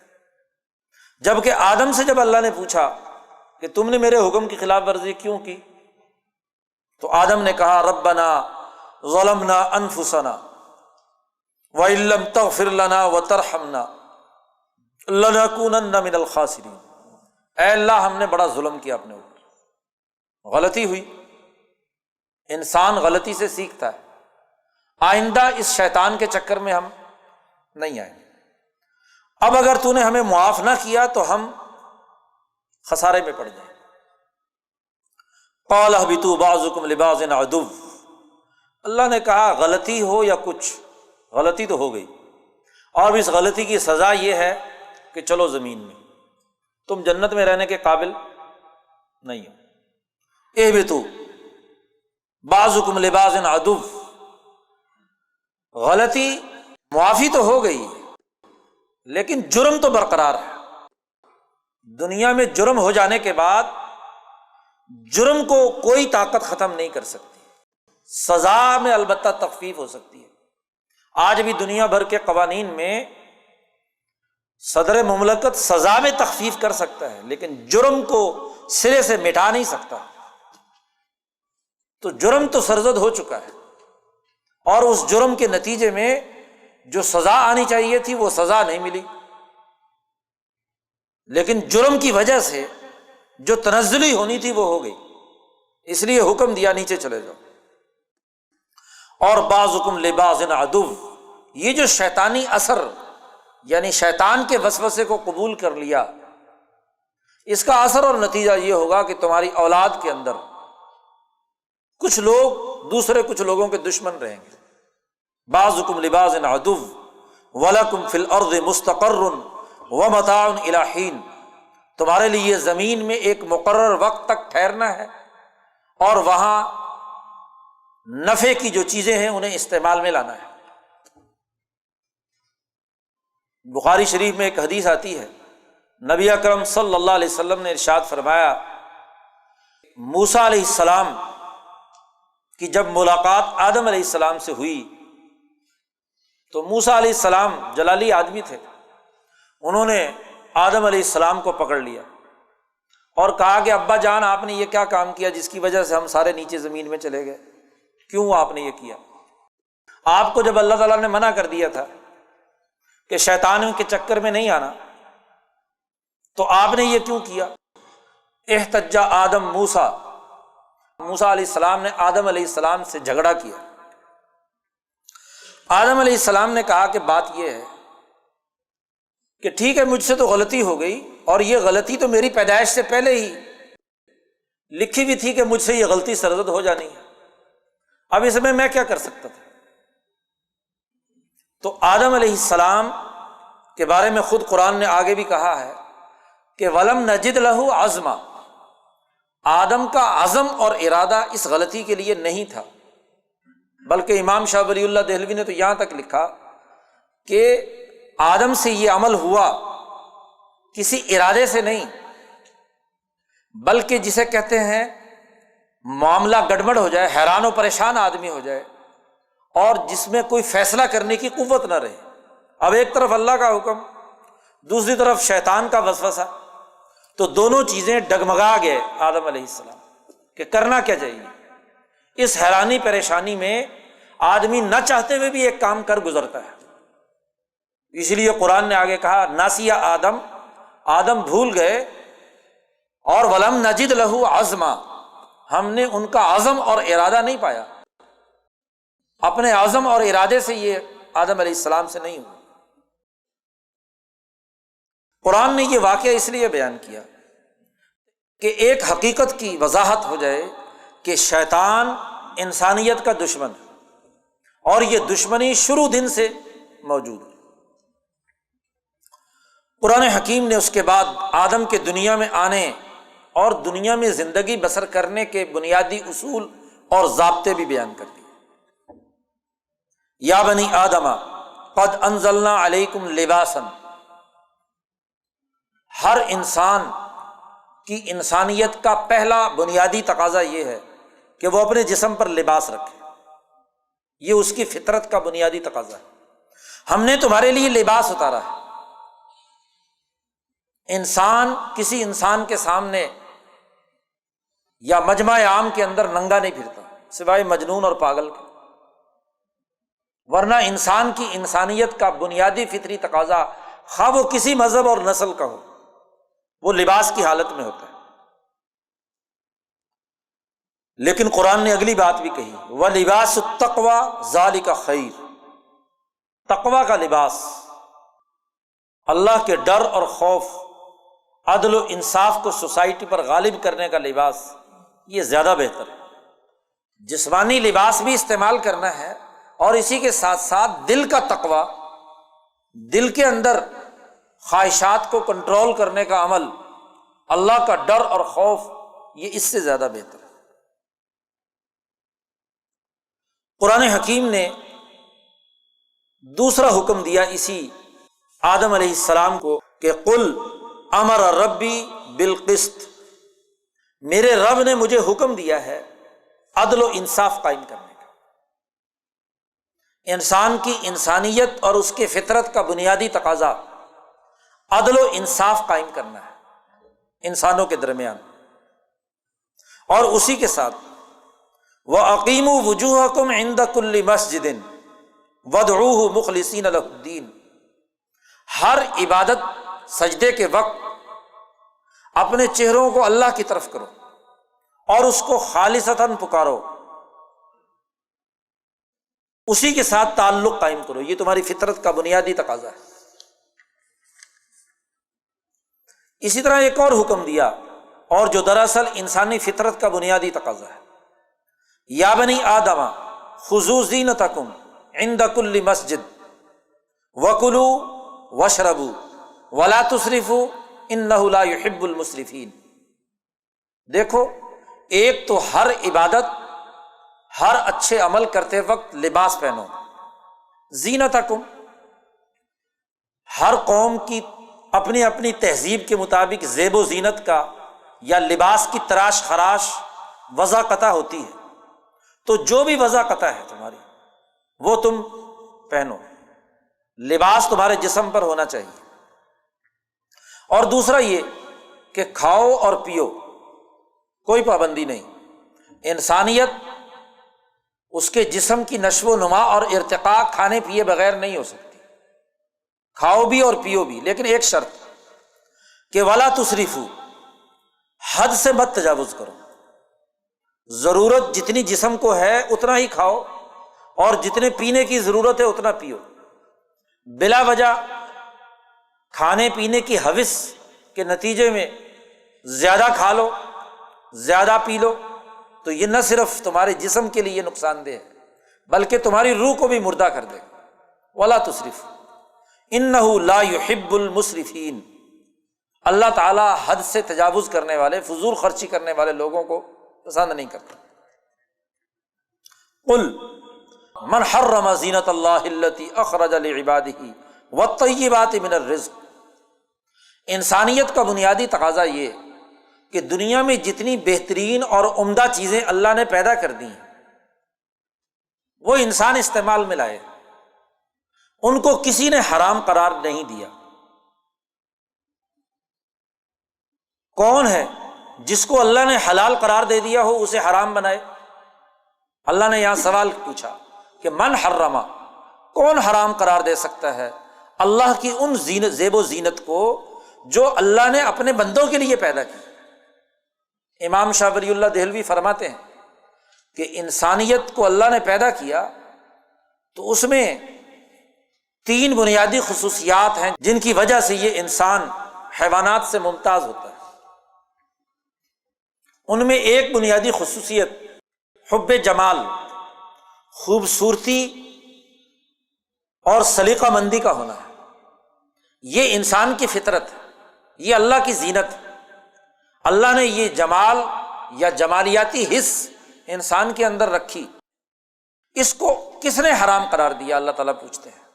جبکہ آدم سے جب اللہ نے پوچھا کہ تم نے میرے حکم کی خلاف ورزی کیوں کی، تو آدم نے کہا ربنا ظلمنا انفسنا وان لم تغفر لنا وترحمنا لنکونن من الخاسرین، اے اللہ ہم نے بڑا ظلم کیا اپنے اوپر، غلطی ہوئی، انسان غلطی سے سیکھتا ہے، آئندہ اس شیطان کے چکر میں ہم نہیں آئیں گے، اب اگر تو نے ہمیں معاف نہ کیا تو ہم خسارے میں پڑ جائیں۔ قال اهبطوا بعضكم لبعض عدو، اللہ نے کہا غلطی ہو یا کچھ، غلطی تو ہو گئی، اور اس غلطی کی سزا یہ ہے کہ چلو زمین میں، تم جنت میں رہنے کے قابل نہیں ہو۔ اہبطوا بعضکم لبعض عدو، غلطی معافی تو ہو گئی لیکن جرم تو برقرار ہے۔ دنیا میں جرم ہو جانے کے بعد جرم کو کوئی طاقت ختم نہیں کر سکتی، سزا میں البتہ تخفیف ہو سکتی ہے۔ آج بھی دنیا بھر کے قوانین میں صدر مملکت سزا میں تخفیف کر سکتا ہے لیکن جرم کو سرے سے مٹا نہیں سکتا، تو جرم تو سرزد ہو چکا ہے، اور اس جرم کے نتیجے میں جو سزا آنی چاہیے تھی وہ سزا نہیں ملی، لیکن جرم کی وجہ سے جو تنزلی ہونی تھی وہ ہو گئی، اس لیے حکم دیا نیچے چلے جاؤ۔ اور بعضکم لبعض عدو، یہ جو شیطانی اثر یعنی شیطان کے وسوسے کو قبول کر لیا، اس کا اثر اور نتیجہ یہ ہوگا کہ تمہاری اولاد کے اندر کچھ لوگ دوسرے کچھ لوگوں کے دشمن رہیں گے۔ بعضکم لبعض عدو ولکم فی الارض مستقر ومتاع الی حین، تمہارے لیے زمین میں ایک مقرر وقت تک ٹھہرنا ہے اور وہاں نفع کی جو چیزیں ہیں انہیں استعمال میں لانا ہے۔ بخاری شریف میں ایک حدیث آتی ہے، نبی اکرم صلی اللہ علیہ وسلم نے ارشاد فرمایا، موسیٰ علیہ السلام کی جب ملاقات آدم علیہ السلام سے ہوئی تو موسیٰ علیہ السلام جلالی آدمی تھے، انہوں نے آدم علیہ السلام کو پکڑ لیا اور کہا کہ ابا جان آپ نے یہ کیا کام کیا جس کی وجہ سے ہم سارے نیچے زمین میں چلے گئے؟ کیوں آپ نے یہ کیا؟ آپ کو جب اللہ تعالیٰ نے منع کر دیا تھا کہ شیطانوں کے چکر میں نہیں آنا، تو آپ نے یہ کیوں کیا؟ احتج آدم موسیٰ، موسیٰ علیہ السلام نے آدم علیہ السلام سے جھگڑا کیا۔ آدم علیہ السلام نے کہا کہ بات یہ ہے کہ ٹھیک ہے مجھ سے تو غلطی ہو گئی، اور یہ غلطی تو میری پیدائش سے پہلے ہی لکھی ہوئی تھی کہ مجھ سے یہ غلطی سرزد ہو جانی ہے، اب اس میں کیا کر سکتا تھا؟ تو آدم علیہ السلام کے بارے میں خود قرآن نے آگے بھی کہا ہے کہ وَلَمْ نَجِدْ لَهُ عَزْمًا، آدم کا عزم اور ارادہ اس غلطی کے لیے نہیں تھا، بلکہ امام شاہ ولی اللہ دہلوی نے تو یہاں تک لکھا کہ آدم سے یہ عمل ہوا کسی ارادے سے نہیں، بلکہ جسے کہتے ہیں معاملہ گڑبڑ ہو جائے، حیران و پریشان آدمی ہو جائے اور جس میں کوئی فیصلہ کرنے کی قوت نہ رہے۔ اب ایک طرف اللہ کا حکم، دوسری طرف شیطان کا وسوسہ، تو دونوں چیزیں ڈگمگا گئے آدم علیہ السلام کہ کرنا کیا چاہیے۔ اس حیرانی پریشانی میں آدمی نہ چاہتے ہوئے بھی ایک کام کر گزرتا ہے، اس لیے قرآن نے آگے کہا ناسیہ آدم، آدم بھول گئے، اور ولم نجد لہو عزما، ہم نے ان کا عزم اور ارادہ نہیں پایا، اپنے عزم اور ارادے سے یہ آدم علیہ السلام سے نہیں ہوا۔ قرآن نے یہ واقعہ اس لیے بیان کیا کہ ایک حقیقت کی وضاحت ہو جائے کہ شیطان انسانیت کا دشمن ہے، اور یہ دشمنی شروع دن سے موجود ہے۔ قرآن حکیم نے اس کے بعد آدم کے دنیا میں آنے اور دنیا میں زندگی بسر کرنے کے بنیادی اصول اور ضابطے بھی بیان کر دیے۔ یا بنی آدم قد انزلنا علیکم لباسا، ہر انسان کی انسانیت کا پہلا بنیادی تقاضا یہ ہے کہ وہ اپنے جسم پر لباس رکھے، یہ اس کی فطرت کا بنیادی تقاضا ہے۔ ہم نے تمہارے لیے لباس اتارا ہے۔ انسان کسی انسان کے سامنے یا مجمع عام کے اندر ننگا نہیں پھرتا سوائے مجنون اور پاگل کے، ورنہ انسان کی انسانیت کا بنیادی فطری تقاضا خواہ وہ کسی مذہب اور نسل کا ہو، وہ لباس کی حالت میں ہوتا ہے۔ لیکن قرآن نے اگلی بات بھی کہی وَلِبَاسُ التَّقْوَى ذَلِكَ خَيْرٌ، تقوی کا لباس، اللہ کے ڈر اور خوف، عدل و انصاف کو سوسائٹی پر غالب کرنے کا لباس، یہ زیادہ بہتر ہے۔ جسمانی لباس بھی استعمال کرنا ہے، اور اسی کے ساتھ ساتھ دل کا تقوی، دل کے اندر خواہشات کو کنٹرول کرنے کا عمل، اللہ کا ڈر اور خوف، یہ اس سے زیادہ بہتر ہے۔ قرآن حکیم نے دوسرا حکم دیا اسی آدم علیہ السلام کو کہ قل امر ربی بالقسط، میرے رب نے مجھے حکم دیا ہے عدل و انصاف قائم کرنے کا۔ انسان کی انسانیت اور اس کے فطرت کا بنیادی تقاضا عدل و انصاف قائم کرنا ہے انسانوں کے درمیان، اور اسی کے ساتھ وَأَقِيمُوا وُجُوهَكُمْ عِنْدَ كُلِّ مَسْجِدٍ وَادْعُوهُ مُخْلِصِينَ لَهُ الدِّينَ، ہر عبادت سجدے کے وقت اپنے چہروں کو اللہ کی طرف کرو اور اس کو خالصتاً پکارو، اسی کے ساتھ تعلق قائم کرو، یہ تمہاری فطرت کا بنیادی تقاضا ہے۔ اسی طرح ایک اور حکم دیا، اور جو دراصل انسانی فطرت کا بنیادی تقاضا ہے، یا بنی آدم خذوا زینتکم عند کل مسجد وکلوا واشربوا ولا تسرفوا انہ لا یحب المسرفین۔ دیکھو، ایک تو ہر عبادت، ہر اچھے عمل کرتے وقت لباس پہنو، زینتکم، ہر قوم کی اپنی اپنی تہذیب کے مطابق زیب و زینت کا یا لباس کی تراش خراش وضع قطع ہوتی ہے، تو جو بھی وضع قطع ہے تمہاری وہ تم پہنو، لباس تمہارے جسم پر ہونا چاہیے۔ اور دوسرا یہ کہ کھاؤ اور پیو، کوئی پابندی نہیں، انسانیت اس کے جسم کی نشو و نما اور ارتقاء کھانے پیے بغیر نہیں ہو سکتی۔ کھاؤ بھی اور پیو بھی، لیکن ایک شرط کہ ولا تسرفو، حد سے مت تجاوز کرو، ضرورت جتنی جسم کو ہے اتنا ہی کھاؤ اور جتنے پینے کی ضرورت ہے اتنا پیو۔ بلا وجہ کھانے پینے کی ہوس کے نتیجے میں زیادہ کھا لو، زیادہ پی لو، تو یہ نہ صرف تمہارے جسم کے لیے نقصان دہ ہے بلکہ تمہاری روح کو بھی مردہ کر دے گا۔ ولا تسرفوا انہ لا یحب المسرفین، اللہ تعالیٰ حد سے تجاوز کرنے والے، فضول خرچی کرنے والے لوگوں کو پسند نہیں کرتا۔ قل من حرم زینت اللہ التی اخرج لعبادہ والطیبات من الرزق، انسانیت کا بنیادی تقاضا یہ کہ دنیا میں جتنی بہترین اور عمدہ چیزیں اللہ نے پیدا کر دی ہیں وہ انسان استعمال میں لائے، ان کو کسی نے حرام قرار نہیں دیا۔ کون ہے جس کو اللہ نے حلال قرار دے دیا ہو اسے حرام بنائے؟ اللہ نے یہاں سوال پوچھا کہ من حرما، کون حرام قرار دے سکتا ہے اللہ کی ان زیب و زینت کو جو اللہ نے اپنے بندوں کے لیے پیدا کی۔ امام شاہ ولی اللہ دہلوی فرماتے ہیں کہ انسانیت کو اللہ نے پیدا کیا تو اس میں 3 بنیادی خصوصیات ہیں جن کی وجہ سے یہ انسان حیوانات سے ممتاز ہوتا ہے۔ ان میں ایک بنیادی خصوصیت حب جمال، خوبصورتی اور سلیقہ مندی کا ہونا ہے۔ یہ انسان کی فطرت ہے، یہ اللہ کی زینت ہے۔ اللہ نے یہ جمال یا جمالیاتی حس انسان کے اندر رکھی، اس کو کس نے حرام قرار دیا؟ اللہ تعالیٰ پوچھتے ہیں۔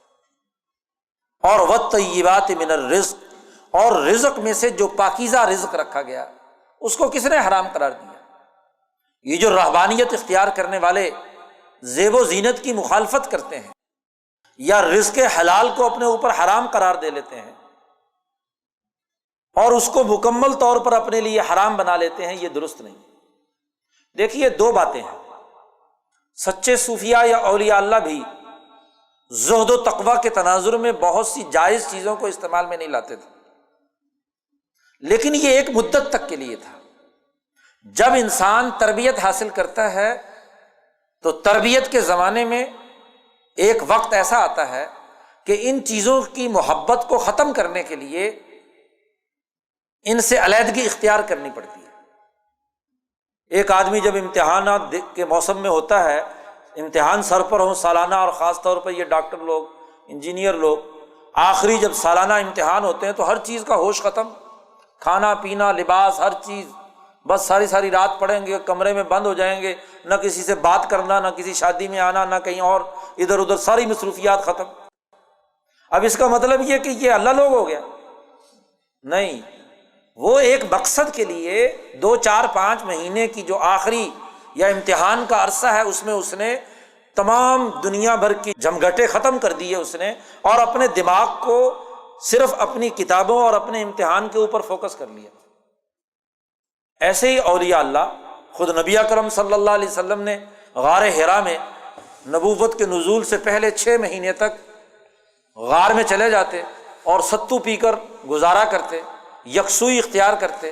اور والطیبات من الرزق، اور رزق میں سے جو پاکیزہ رزق رکھا گیا اس کو کس نے حرام قرار دیا؟ یہ جو رہبانیت اختیار کرنے والے زیب و زینت کی مخالفت کرتے ہیں یا رزق حلال کو اپنے اوپر حرام قرار دے لیتے ہیں اور اس کو مکمل طور پر اپنے لیے حرام بنا لیتے ہیں، یہ درست نہیں۔ دیکھیے 2 باتیں ہیں، سچے صوفیاء یا اولیاء اللہ بھی زہد و تقویٰ کے تناظر میں بہت سی جائز چیزوں کو استعمال میں نہیں لاتے تھے، لیکن یہ ایک مدت تک کے لیے تھا۔ جب انسان تربیت حاصل کرتا ہے تو تربیت کے زمانے میں ایک وقت ایسا آتا ہے کہ ان چیزوں کی محبت کو ختم کرنے کے لیے ان سے علیحدگی اختیار کرنی پڑتی ہے۔ ایک آدمی جب امتحانات کے موسم میں ہوتا ہے، امتحان سر پر ہوں سالانہ، اور خاص طور پر یہ ڈاکٹر لوگ، انجینئر لوگ، آخری جب سالانہ امتحان ہوتے ہیں تو ہر چیز کا ہوش ختم، کھانا پینا لباس ہر چیز، بس ساری رات پڑھیں گے، کمرے میں بند ہو جائیں گے، نہ کسی سے بات کرنا، نہ کسی شادی میں آنا، نہ کہیں اور ادھر ادھر، ساری مصروفیات ختم۔ اب اس کا مطلب یہ کہ یہ اللہ لوگ ہو گیا؟ نہیں، وہ ایک مقصد کے لیے 2 4 5 مہینے کی جو آخری یا امتحان کا عرصہ ہے اس میں اس نے تمام دنیا بھر کی جھمگھٹے ختم کر دیے اس نے، اور اپنے دماغ کو صرف اپنی کتابوں اور اپنے امتحان کے اوپر فوکس کر لیا۔ ایسے ہی اولیاء اللہ، خود نبی اکرم صلی اللہ علیہ وسلم نے غار حرا میں نبوت کے نزول سے پہلے 6 مہینے تک غار میں چلے جاتے اور ستو پی کر گزارا کرتے، یکسوئی اختیار کرتے۔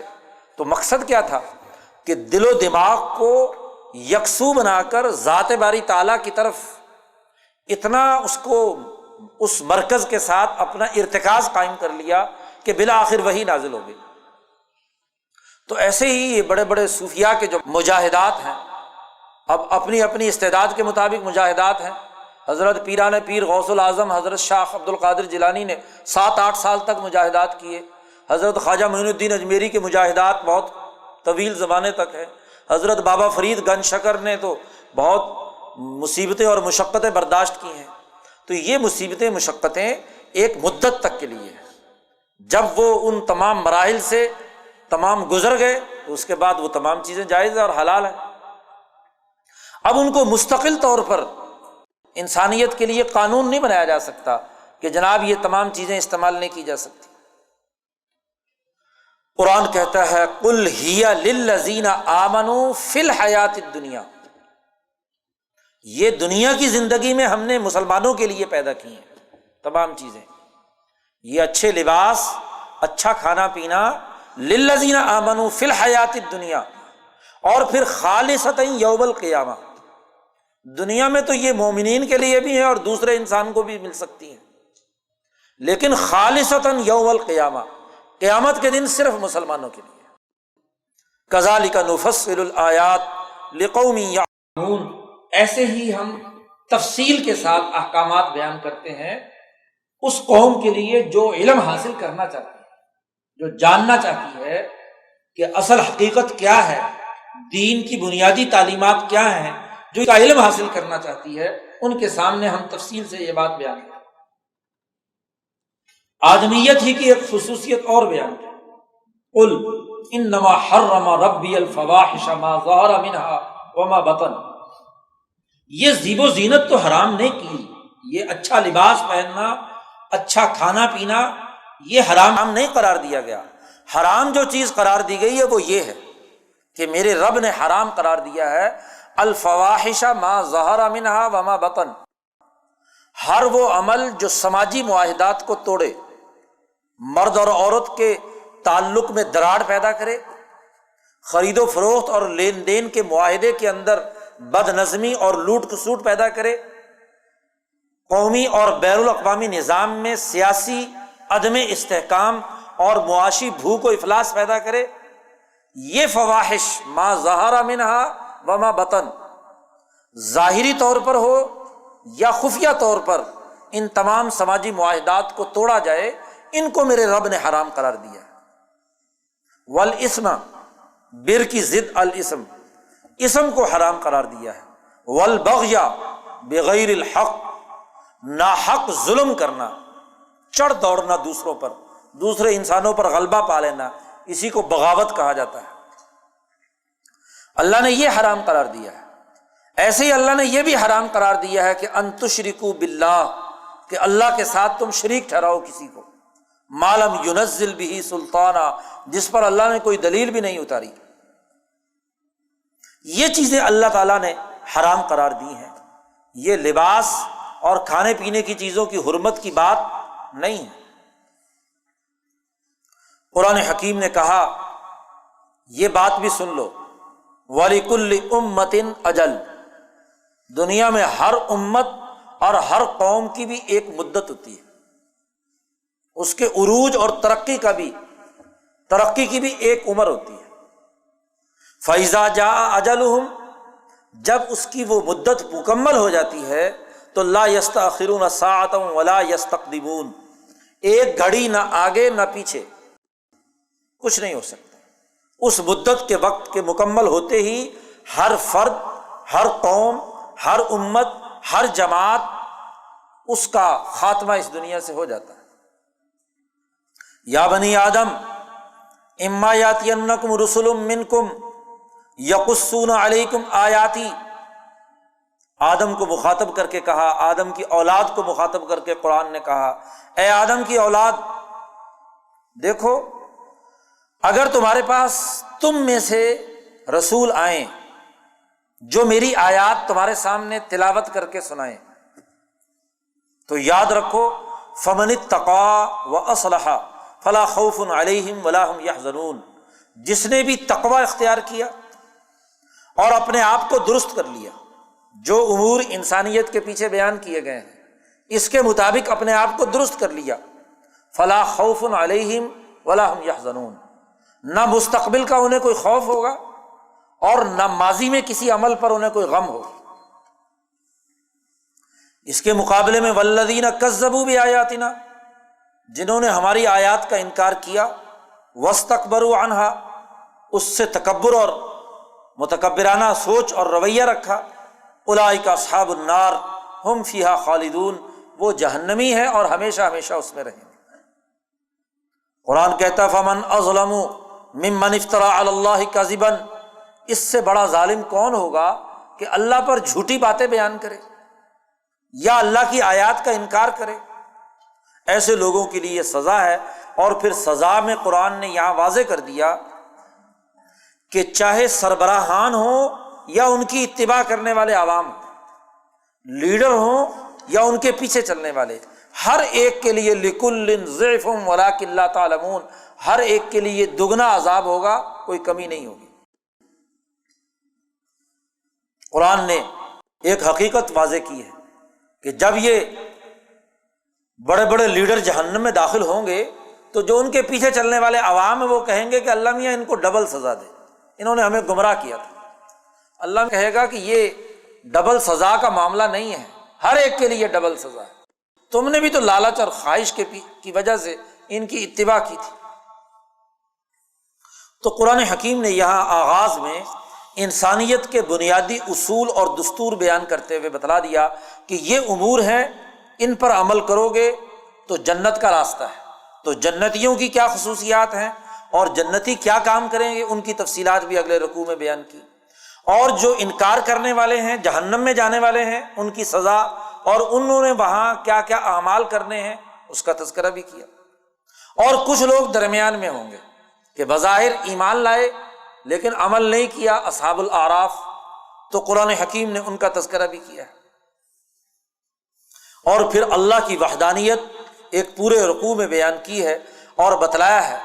تو مقصد کیا تھا کہ دل و دماغ کو یکسو بنا کر ذات باری تعالیٰ کی طرف اتنا اس کو اس مرکز کے ساتھ اپنا ارتکاز قائم کر لیا کہ بالآخر وہی نازل ہو گئی۔ تو ایسے ہی یہ بڑے بڑے صوفیاء کے جو مجاہدات ہیں، اب اپنی اپنی استعداد کے مطابق مجاہدات ہیں۔ حضرت پیران پیر غوث العظم حضرت شاہ عبد القادر جیلانی نے 7-8 سال تک مجاہدات کیے۔ حضرت خواجہ معین الدین اجمیری کے مجاہدات بہت طویل زمانے تک ہیں۔ حضرت بابا فرید گنج شکر نے تو بہت مصیبتیں اور مشقتیں برداشت کی ہیں۔ تو یہ مصیبتیں مشقتیں ایک مدت تک کے لیے ہے۔ جب وہ ان تمام مراحل سے تمام گزر گئے تو اس کے بعد وہ تمام چیزیں جائز ہیں اور حلال ہیں۔ اب ان کو مستقل طور پر انسانیت کے لیے قانون نہیں بنایا جا سکتا کہ جناب یہ تمام چیزیں استعمال نہیں کی جا سکتی۔ قرآن کہتا ہے قل ہی للذین آمنوا فی الحیات الدنیا، یہ دنیا کی زندگی میں ہم نے مسلمانوں کے لیے پیدا کی ہیں تمام چیزیں، یہ اچھے لباس، اچھا کھانا پینا، للذین آمنوا فی الحیات الدنیا، اور پھر خالصۃ یوم القیامہ، دنیا میں تو یہ مومنین کے لیے بھی ہے اور دوسرے انسان کو بھی مل سکتی ہیں، لیکن خالصۃ یوم القیامہ، قیامت کے دن صرف مسلمانوں کے لیے۔ کذالک نفصل الآیات لقوم یعلمون، ایسے ہی ہم تفصیل کے ساتھ احکامات بیان کرتے ہیں اس قوم کے لیے جو علم حاصل کرنا چاہتی ہے، جو جاننا چاہتی ہے کہ اصل حقیقت کیا ہے، دین کی بنیادی تعلیمات کیا ہیں، جو کا علم حاصل کرنا چاہتی ہے، ان کے سامنے ہم تفصیل سے یہ بات بیان کریں۔ آدمیت ہی کی ایک خصوصیت اور بیان کریں، قل انما حرم ربی الفواحش ما ظہر منها وما بطن، یہ زیب و زینت تو حرام نہیں کی، یہ اچھا لباس پہننا، اچھا کھانا پینا، یہ حرام نہیں قرار دیا گیا۔ حرام جو چیز قرار دی گئی ہے وہ یہ ہے کہ میرے رب نے حرام قرار دیا ہے الفواحش ما ظہر منها وما بطن، ہر وہ عمل جو سماجی معاہدات کو توڑے، مرد اور عورت کے تعلق میں دراڑ پیدا کرے، خرید و فروخت اور لین دین کے معاہدے کے اندر بد نظمی اور لوٹ کسوٹ پیدا کرے، قومی اور بین الاقوامی نظام میں سیاسی عدم استحکام اور معاشی بھوک و افلاس پیدا کرے، یہ فواحش ما ظہر منها وما بطن، ظاہری طور پر ہو یا خفیہ طور پر ان تمام سماجی معاہدات کو توڑا جائے، ان کو میرے رب نے حرام قرار دیا ہے۔ والاسم، بر کی ضد الاسم، اسم کو حرام قرار دیا ہے۔ والبغی، بغیر الحق، ناحق ظلم کرنا، چڑھ دوڑنا دوسروں پر، دوسرے انسانوں پر غلبہ پا لینا، اسی کو بغاوت کہا جاتا ہے۔ اللہ نے یہ حرام قرار دیا ہے۔ ایسے ہی اللہ نے یہ بھی حرام قرار دیا ہے کہ ان تشرکوا باللہ، کہ اللہ کے ساتھ تم شریک ٹھہراؤ کسی کو، ما لم ینزل بہ سلطانا، جس پر اللہ نے کوئی دلیل بھی نہیں اتاری۔ یہ چیزیں اللہ تعالیٰ نے حرام قرار دی ہیں۔ یہ لباس اور کھانے پینے کی چیزوں کی حرمت کی بات نہیں ہے۔ قرآن حکیم نے کہا یہ بات بھی سن لو، وَلِكُلِّ أُمَّةٍ أَجَلٌ، دنیا میں ہر امت اور ہر قوم کی بھی ایک مدت ہوتی ہے، اس کے عروج اور ترقی کی بھی ایک عمر ہوتی ہے۔ فَإِذَا جَاءَ أَجَلُهُمْ، جب اس کی وہ مدت مکمل ہو جاتی ہے تو لَا يَسْتَأْخِرُونَ سَاعَةً وَلَا يَسْتَقْدِمُونَ، ایک گھڑی نہ آگے نہ پیچھے، کچھ نہیں ہو سکتا۔ اس مدت کے وقت کے مکمل ہوتے ہی ہر فرد، ہر قوم، ہر امت، ہر جماعت، اس کا خاتمہ اس دنیا سے ہو جاتا ہے۔ یا بنی آدم اما یاتینکم رسل منکم یقصون علیکم آیاتی، آدم کو مخاطب کر کے کہا، آدم کی اولاد کو مخاطب کر کے قرآن نے کہا، اے آدم کی اولاد، دیکھو اگر تمہارے پاس تم میں سے رسول آئیں جو میری آیات تمہارے سامنے تلاوت کر کے سنائیں، تو یاد رکھو فمن اتقى واصلح فلا خوف علیہم ولا هم يحزنون، جس نے بھی تقوی اختیار کیا اور اپنے آپ کو درست کر لیا، جو امور انسانیت کے پیچھے بیان کیے گئے ہیں اس کے مطابق اپنے آپ کو درست کر لیا، فلا خوف علیہم ولا هم يحزنون، نہ مستقبل کا انہیں کوئی خوف ہوگا اور نہ ماضی میں کسی عمل پر انہیں کوئی غم ہوگا۔ اس کے مقابلے میں والذین کذبوا بآیاتنا، جنہوں نے ہماری آیات کا انکار کیا، واستکبروا عنہا، اس سے تکبر اور متکبرانہ سوچ اور رویہ رکھا، اولئک اصحاب النار ہم فیہا خالدون، وہ جہنمی ہے اور ہمیشہ ہمیشہ اس میں رہیں گے۔ قرآن کہتا ہے فمن اظلم ممن افترى علی اللہ کذبا، اس سے بڑا ظالم کون ہوگا کہ اللہ پر جھوٹی باتیں بیان کرے یا اللہ کی آیات کا انکار کرے۔ ایسے لوگوں کے لیے سزا ہے۔ اور پھر سزا میں قرآن نے یہاں واضح کر دیا کہ چاہے سربراہان ہوں یا ان کی اتباع کرنے والے عوام، لیڈر ہوں یا ان کے پیچھے چلنے والے، ہر ایک کے لیے لِكُلٍّ ضِعْفٌ وَلَٰكِن لَا تَعْلَمُونَ، ہر ایک کے لیے دگنا عذاب ہوگا، کوئی کمی نہیں ہوگی۔ قرآن نے ایک حقیقت واضح کی ہے کہ جب یہ بڑے بڑے لیڈر جہنم میں داخل ہوں گے تو جو ان کے پیچھے چلنے والے عوام ہیں وہ کہیں گے کہ اللہ میاں ان کو ڈبل سزا دے، انہوں نے ہمیں گمراہ کیا تھا۔ اللہ کہے گا کہ یہ ڈبل سزا کا معاملہ نہیں ہے، ہر ایک کے لیے ڈبل سزا ہے، تم نے بھی تو لالچ اور خواہش کی وجہ سے ان کی اتباع کی تھی۔ تو قرآن حکیم نے یہاں آغاز میں انسانیت کے بنیادی اصول اور دستور بیان کرتے ہوئے بتلا دیا کہ یہ امور ہیں، ان پر عمل کرو گے تو جنت کا راستہ ہے۔ تو جنتیوں کی کیا خصوصیات ہیں اور جنتی کیا کام کریں گے، ان کی تفصیلات بھی اگلے رکوع میں بیان کی۔ اور جو انکار کرنے والے ہیں، جہنم میں جانے والے ہیں، ان کی سزا اور انہوں نے وہاں کیا کیا اعمال کرنے ہیں اس کا تذکرہ بھی کیا۔ اور کچھ لوگ درمیان میں ہوں گے کہ بظاہر ایمان لائے لیکن عمل نہیں کیا، اصحاب الاعراف، تو قرآن حکیم نے ان کا تذکرہ بھی کیا ہے۔ اور پھر اللہ کی وحدانیت ایک پورے رکوع میں بیان کی ہے اور بتلایا ہے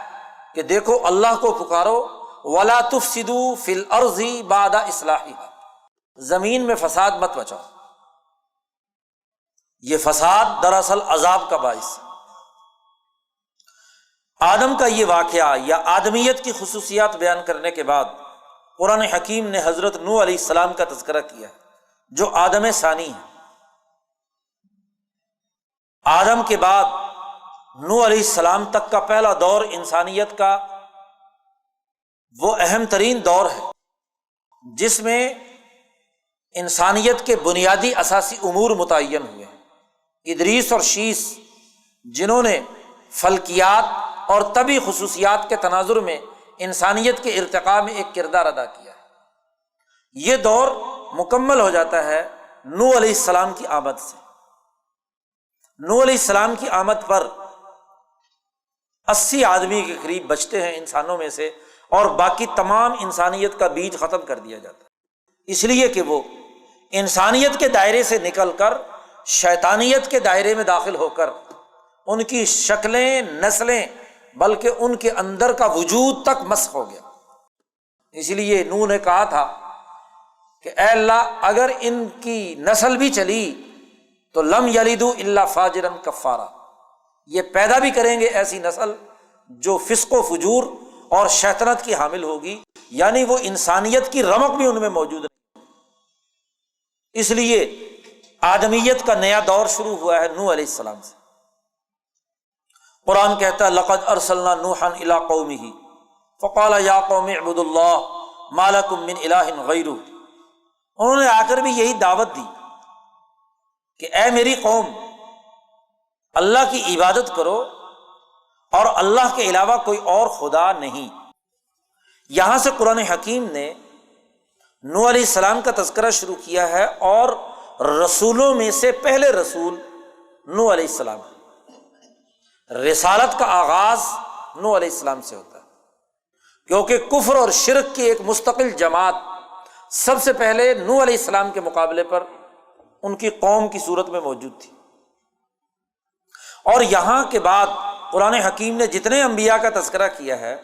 کہ دیکھو اللہ کو پکارو، وَلَا تُفْسِدُوا فِي الْأَرْضِ بَعْدَ إِصْلَاحِهَا، زمین میں فساد مت مچاؤ۔ یہ فساد دراصل عذاب کا باعث ہے۔ آدم کا یہ واقعہ یا آدمیت کی خصوصیات بیان کرنے کے بعد قرآن حکیم نے حضرت نوح علیہ السلام کا تذکرہ کیا ہے جو آدم ثانی ہے۔ آدم کے بعد نوح علیہ السلام تک کا پہلا دور انسانیت کا وہ اہم ترین دور ہے جس میں انسانیت کے بنیادی اساسی امور متعین ہوئے ہیں۔ ادریس اور شیس جنہوں نے فلکیات اور طبی خصوصیات کے تناظر میں انسانیت کے ارتقاء میں ایک کردار ادا کیا ہے، یہ دور مکمل ہو جاتا ہے نوح علیہ السلام کی آمد سے۔ نوح علیہ السلام کی آمد پر 80 آدمی کے قریب بچتے ہیں انسانوں میں سے، اور باقی تمام انسانیت کا بیج ختم کر دیا جاتا ہے، اس لیے کہ وہ انسانیت کے دائرے سے نکل کر شیطانیت کے دائرے میں داخل ہو کر ان کی شکلیں، نسلیں، بلکہ ان کے اندر کا وجود تک مسخ ہو گیا۔ اس لیے نوح نے کہا تھا کہ اے اللہ اگر ان کی نسل بھی چلی تو لم یلدوا الا فاجرا کفارا، یہ پیدا بھی کریں گے ایسی نسل جو فسق و فجور اور شیطنت کی حامل ہوگی، یعنی وہ انسانیت کی رمق بھی ان میں موجود نہیں۔ اس لیے آدمیت کا نیا دور شروع ہوا ہے نوح علیہ السلام سے۔ قرآن کہتا ہے لقد ارسلنا نوحا الی قومہ فقال یا قوم اعبدوا اللہ ما لکم من الہ غیرہ، انہوں نے آ کر بھی یہی دعوت دی کہ اے میری قوم اللہ کی عبادت کرو اور اللہ کے علاوہ کوئی اور خدا نہیں۔ یہاں سے قرآن حکیم نے نوح علیہ السلام کا تذکرہ شروع کیا ہے، اور رسولوں میں سے پہلے رسول نوح علیہ السلام ہے۔ رسالت کا آغاز نوح علیہ السلام سے ہوتا ہے، کیونکہ کفر اور شرک کی ایک مستقل جماعت سب سے پہلے نوح علیہ السلام کے مقابلے پر ان کی قوم کی صورت میں موجود تھی۔ اور یہاں کے بعد قرآن حکیم نے جتنے انبیاء کا تذکرہ کیا ہے،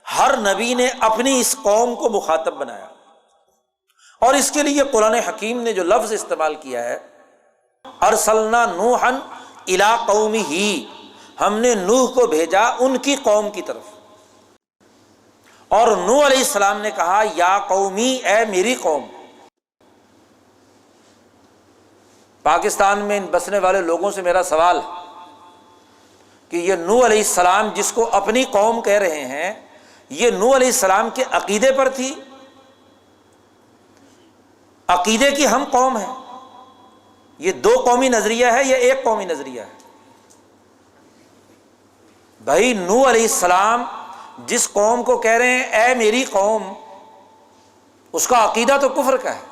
ہر نبی نے اپنی اس قوم کو مخاطب بنایا، اور اس کے لیے قرآن حکیم نے جو لفظ استعمال کیا ہے ارسلنا نوحا الی قومہ، ہم نے نوح کو بھیجا ان کی قوم کی طرف، اور نوح علیہ السلام نے کہا یا قومی، اے میری قوم۔ پاکستان میں بسنے والے لوگوں سے میرا سوال ہے کہ یہ نوح علیہ السلام جس کو اپنی قوم کہہ رہے ہیں، یہ نوح علیہ السلام کے عقیدے پر تھی؟ عقیدے کی ہم قوم ہیں، یہ دو قومی نظریہ ہے یا ایک قومی نظریہ ہے؟ بھائی نوح علیہ السلام جس قوم کو کہہ رہے ہیں اے میری قوم، اس کا عقیدہ تو کفر کا ہے۔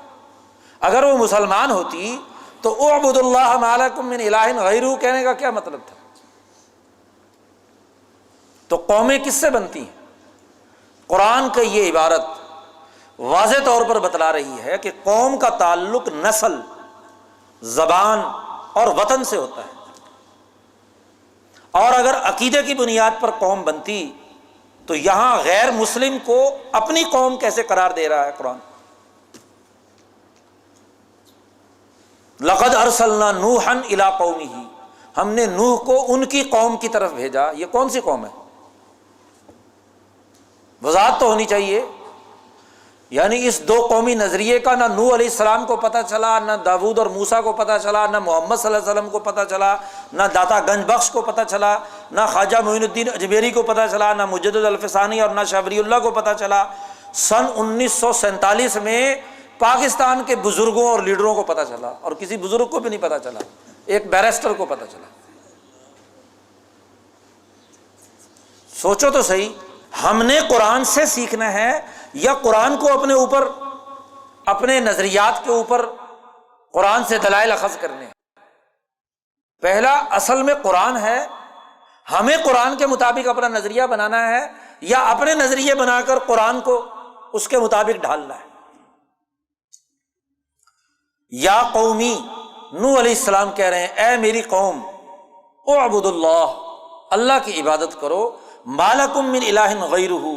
اگر وہ مسلمان ہوتی تو اعبدوا اللہ ما لکم من الہ غیرہ کہنے کا کیا مطلب تھا؟ تو قومیں کس سے بنتی ہیں؟ قرآن کا یہ عبارت واضح طور پر بتلا رہی ہے کہ قوم کا تعلق نسل، زبان اور وطن سے ہوتا ہے، اور اگر عقیدے کی بنیاد پر قوم بنتی تو یہاں غیر مسلم کو اپنی قوم کیسے قرار دے رہا ہے قرآن؟ لقد ارسلنا نوحا الی قومہ، ہم نے نوح کو ان کی قوم کی طرف بھیجا۔ یہ کون سی قوم ہے؟ وضاحت تو ہونی چاہیے۔ یعنی اس دو قومی نظریے کا نہ نوح علیہ السلام کو پتہ چلا، نہ داود اور موسیٰ کو پتہ چلا، نہ محمد صلی اللہ علیہ وسلم کو پتہ چلا، نہ داتا گنج بخش کو پتہ چلا، نہ خواجہ معین الدین اجمیری کو پتہ چلا، نہ مجدد الفسانی اور نہ شاہ ولی اللہ کو پتہ چلا۔ سن 1947 میں پاکستان کے بزرگوں اور لیڈروں کو پتہ چلا، اور کسی بزرگ کو بھی نہیں پتہ چلا، ایک بیرسٹر کو پتہ چلا۔ سوچو تو صحیح، ہم نے قرآن سے سیکھنا ہے یا قرآن کو اپنے اوپر، اپنے نظریات کے اوپر قرآن سے دلائل اخذ کرنے ہیں؟ پہلا اصل میں قرآن ہے، ہمیں قرآن کے مطابق اپنا نظریہ بنانا ہے یا اپنے نظریے بنا کر قرآن کو اس کے مطابق ڈھالنا ہے؟ یا قومی، نوح علیہ السلام کہہ رہے ہیں اے میری قوم اعبدوا اللہ، اللہ کی عبادت کرو، ما لکم من الہ غیرہ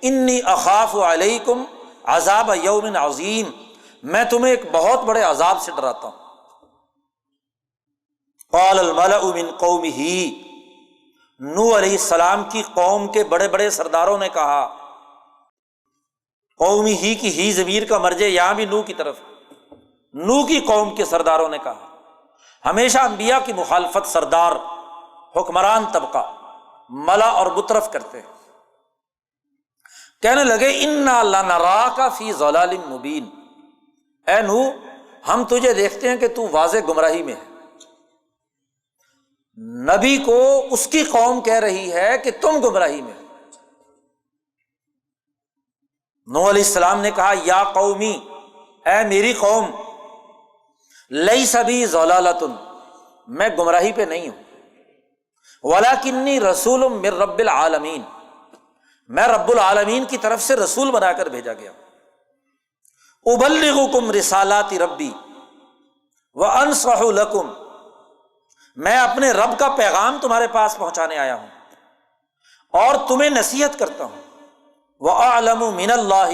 انی اخاف علیکم عذاب یوم عظیم، میں تمہیں ایک بہت بڑے عذاب سے ڈراتا ہوں۔ قال الملأ من قومہ، نوح علیہ السلام کی قوم کے بڑے بڑے سرداروں نے کہا، قومی ہی کی ہی ضمیر کا مرجع یہاں بھی نوح کی طرف، نوح کی قوم کے سرداروں نے کہا۔ ہمیشہ انبیاء کی مخالفت سردار، حکمران طبقہ ملا اور مترف کرتے ہیں۔ کہنے لگے انا لنراک فی ضلال مبین، اے نوح ہم تجھے دیکھتے ہیں کہ تو واضح گمراہی میں ہے۔ نبی کو اس کی قوم کہہ رہی ہے کہ تم گمراہی میں ہو۔ نوح علیہ السلام نے کہا یا قومی، اے میری قوم، لیس بی ضلالۃ، میں گمراہی پہ نہیں ہوں، ولکنی رسول من رب العالمین، میں رب العالمین کی طرف سے رسول بنا کر بھیجا گیا ہوں۔ ابلغکم رسالات ربی وانصح لکم، میں اپنے رب کا پیغام تمہارے پاس پہنچانے آیا ہوں اور تمہیں نصیحت کرتا ہوں۔ وَأَعْلَمُ مِنَ اللَّهِ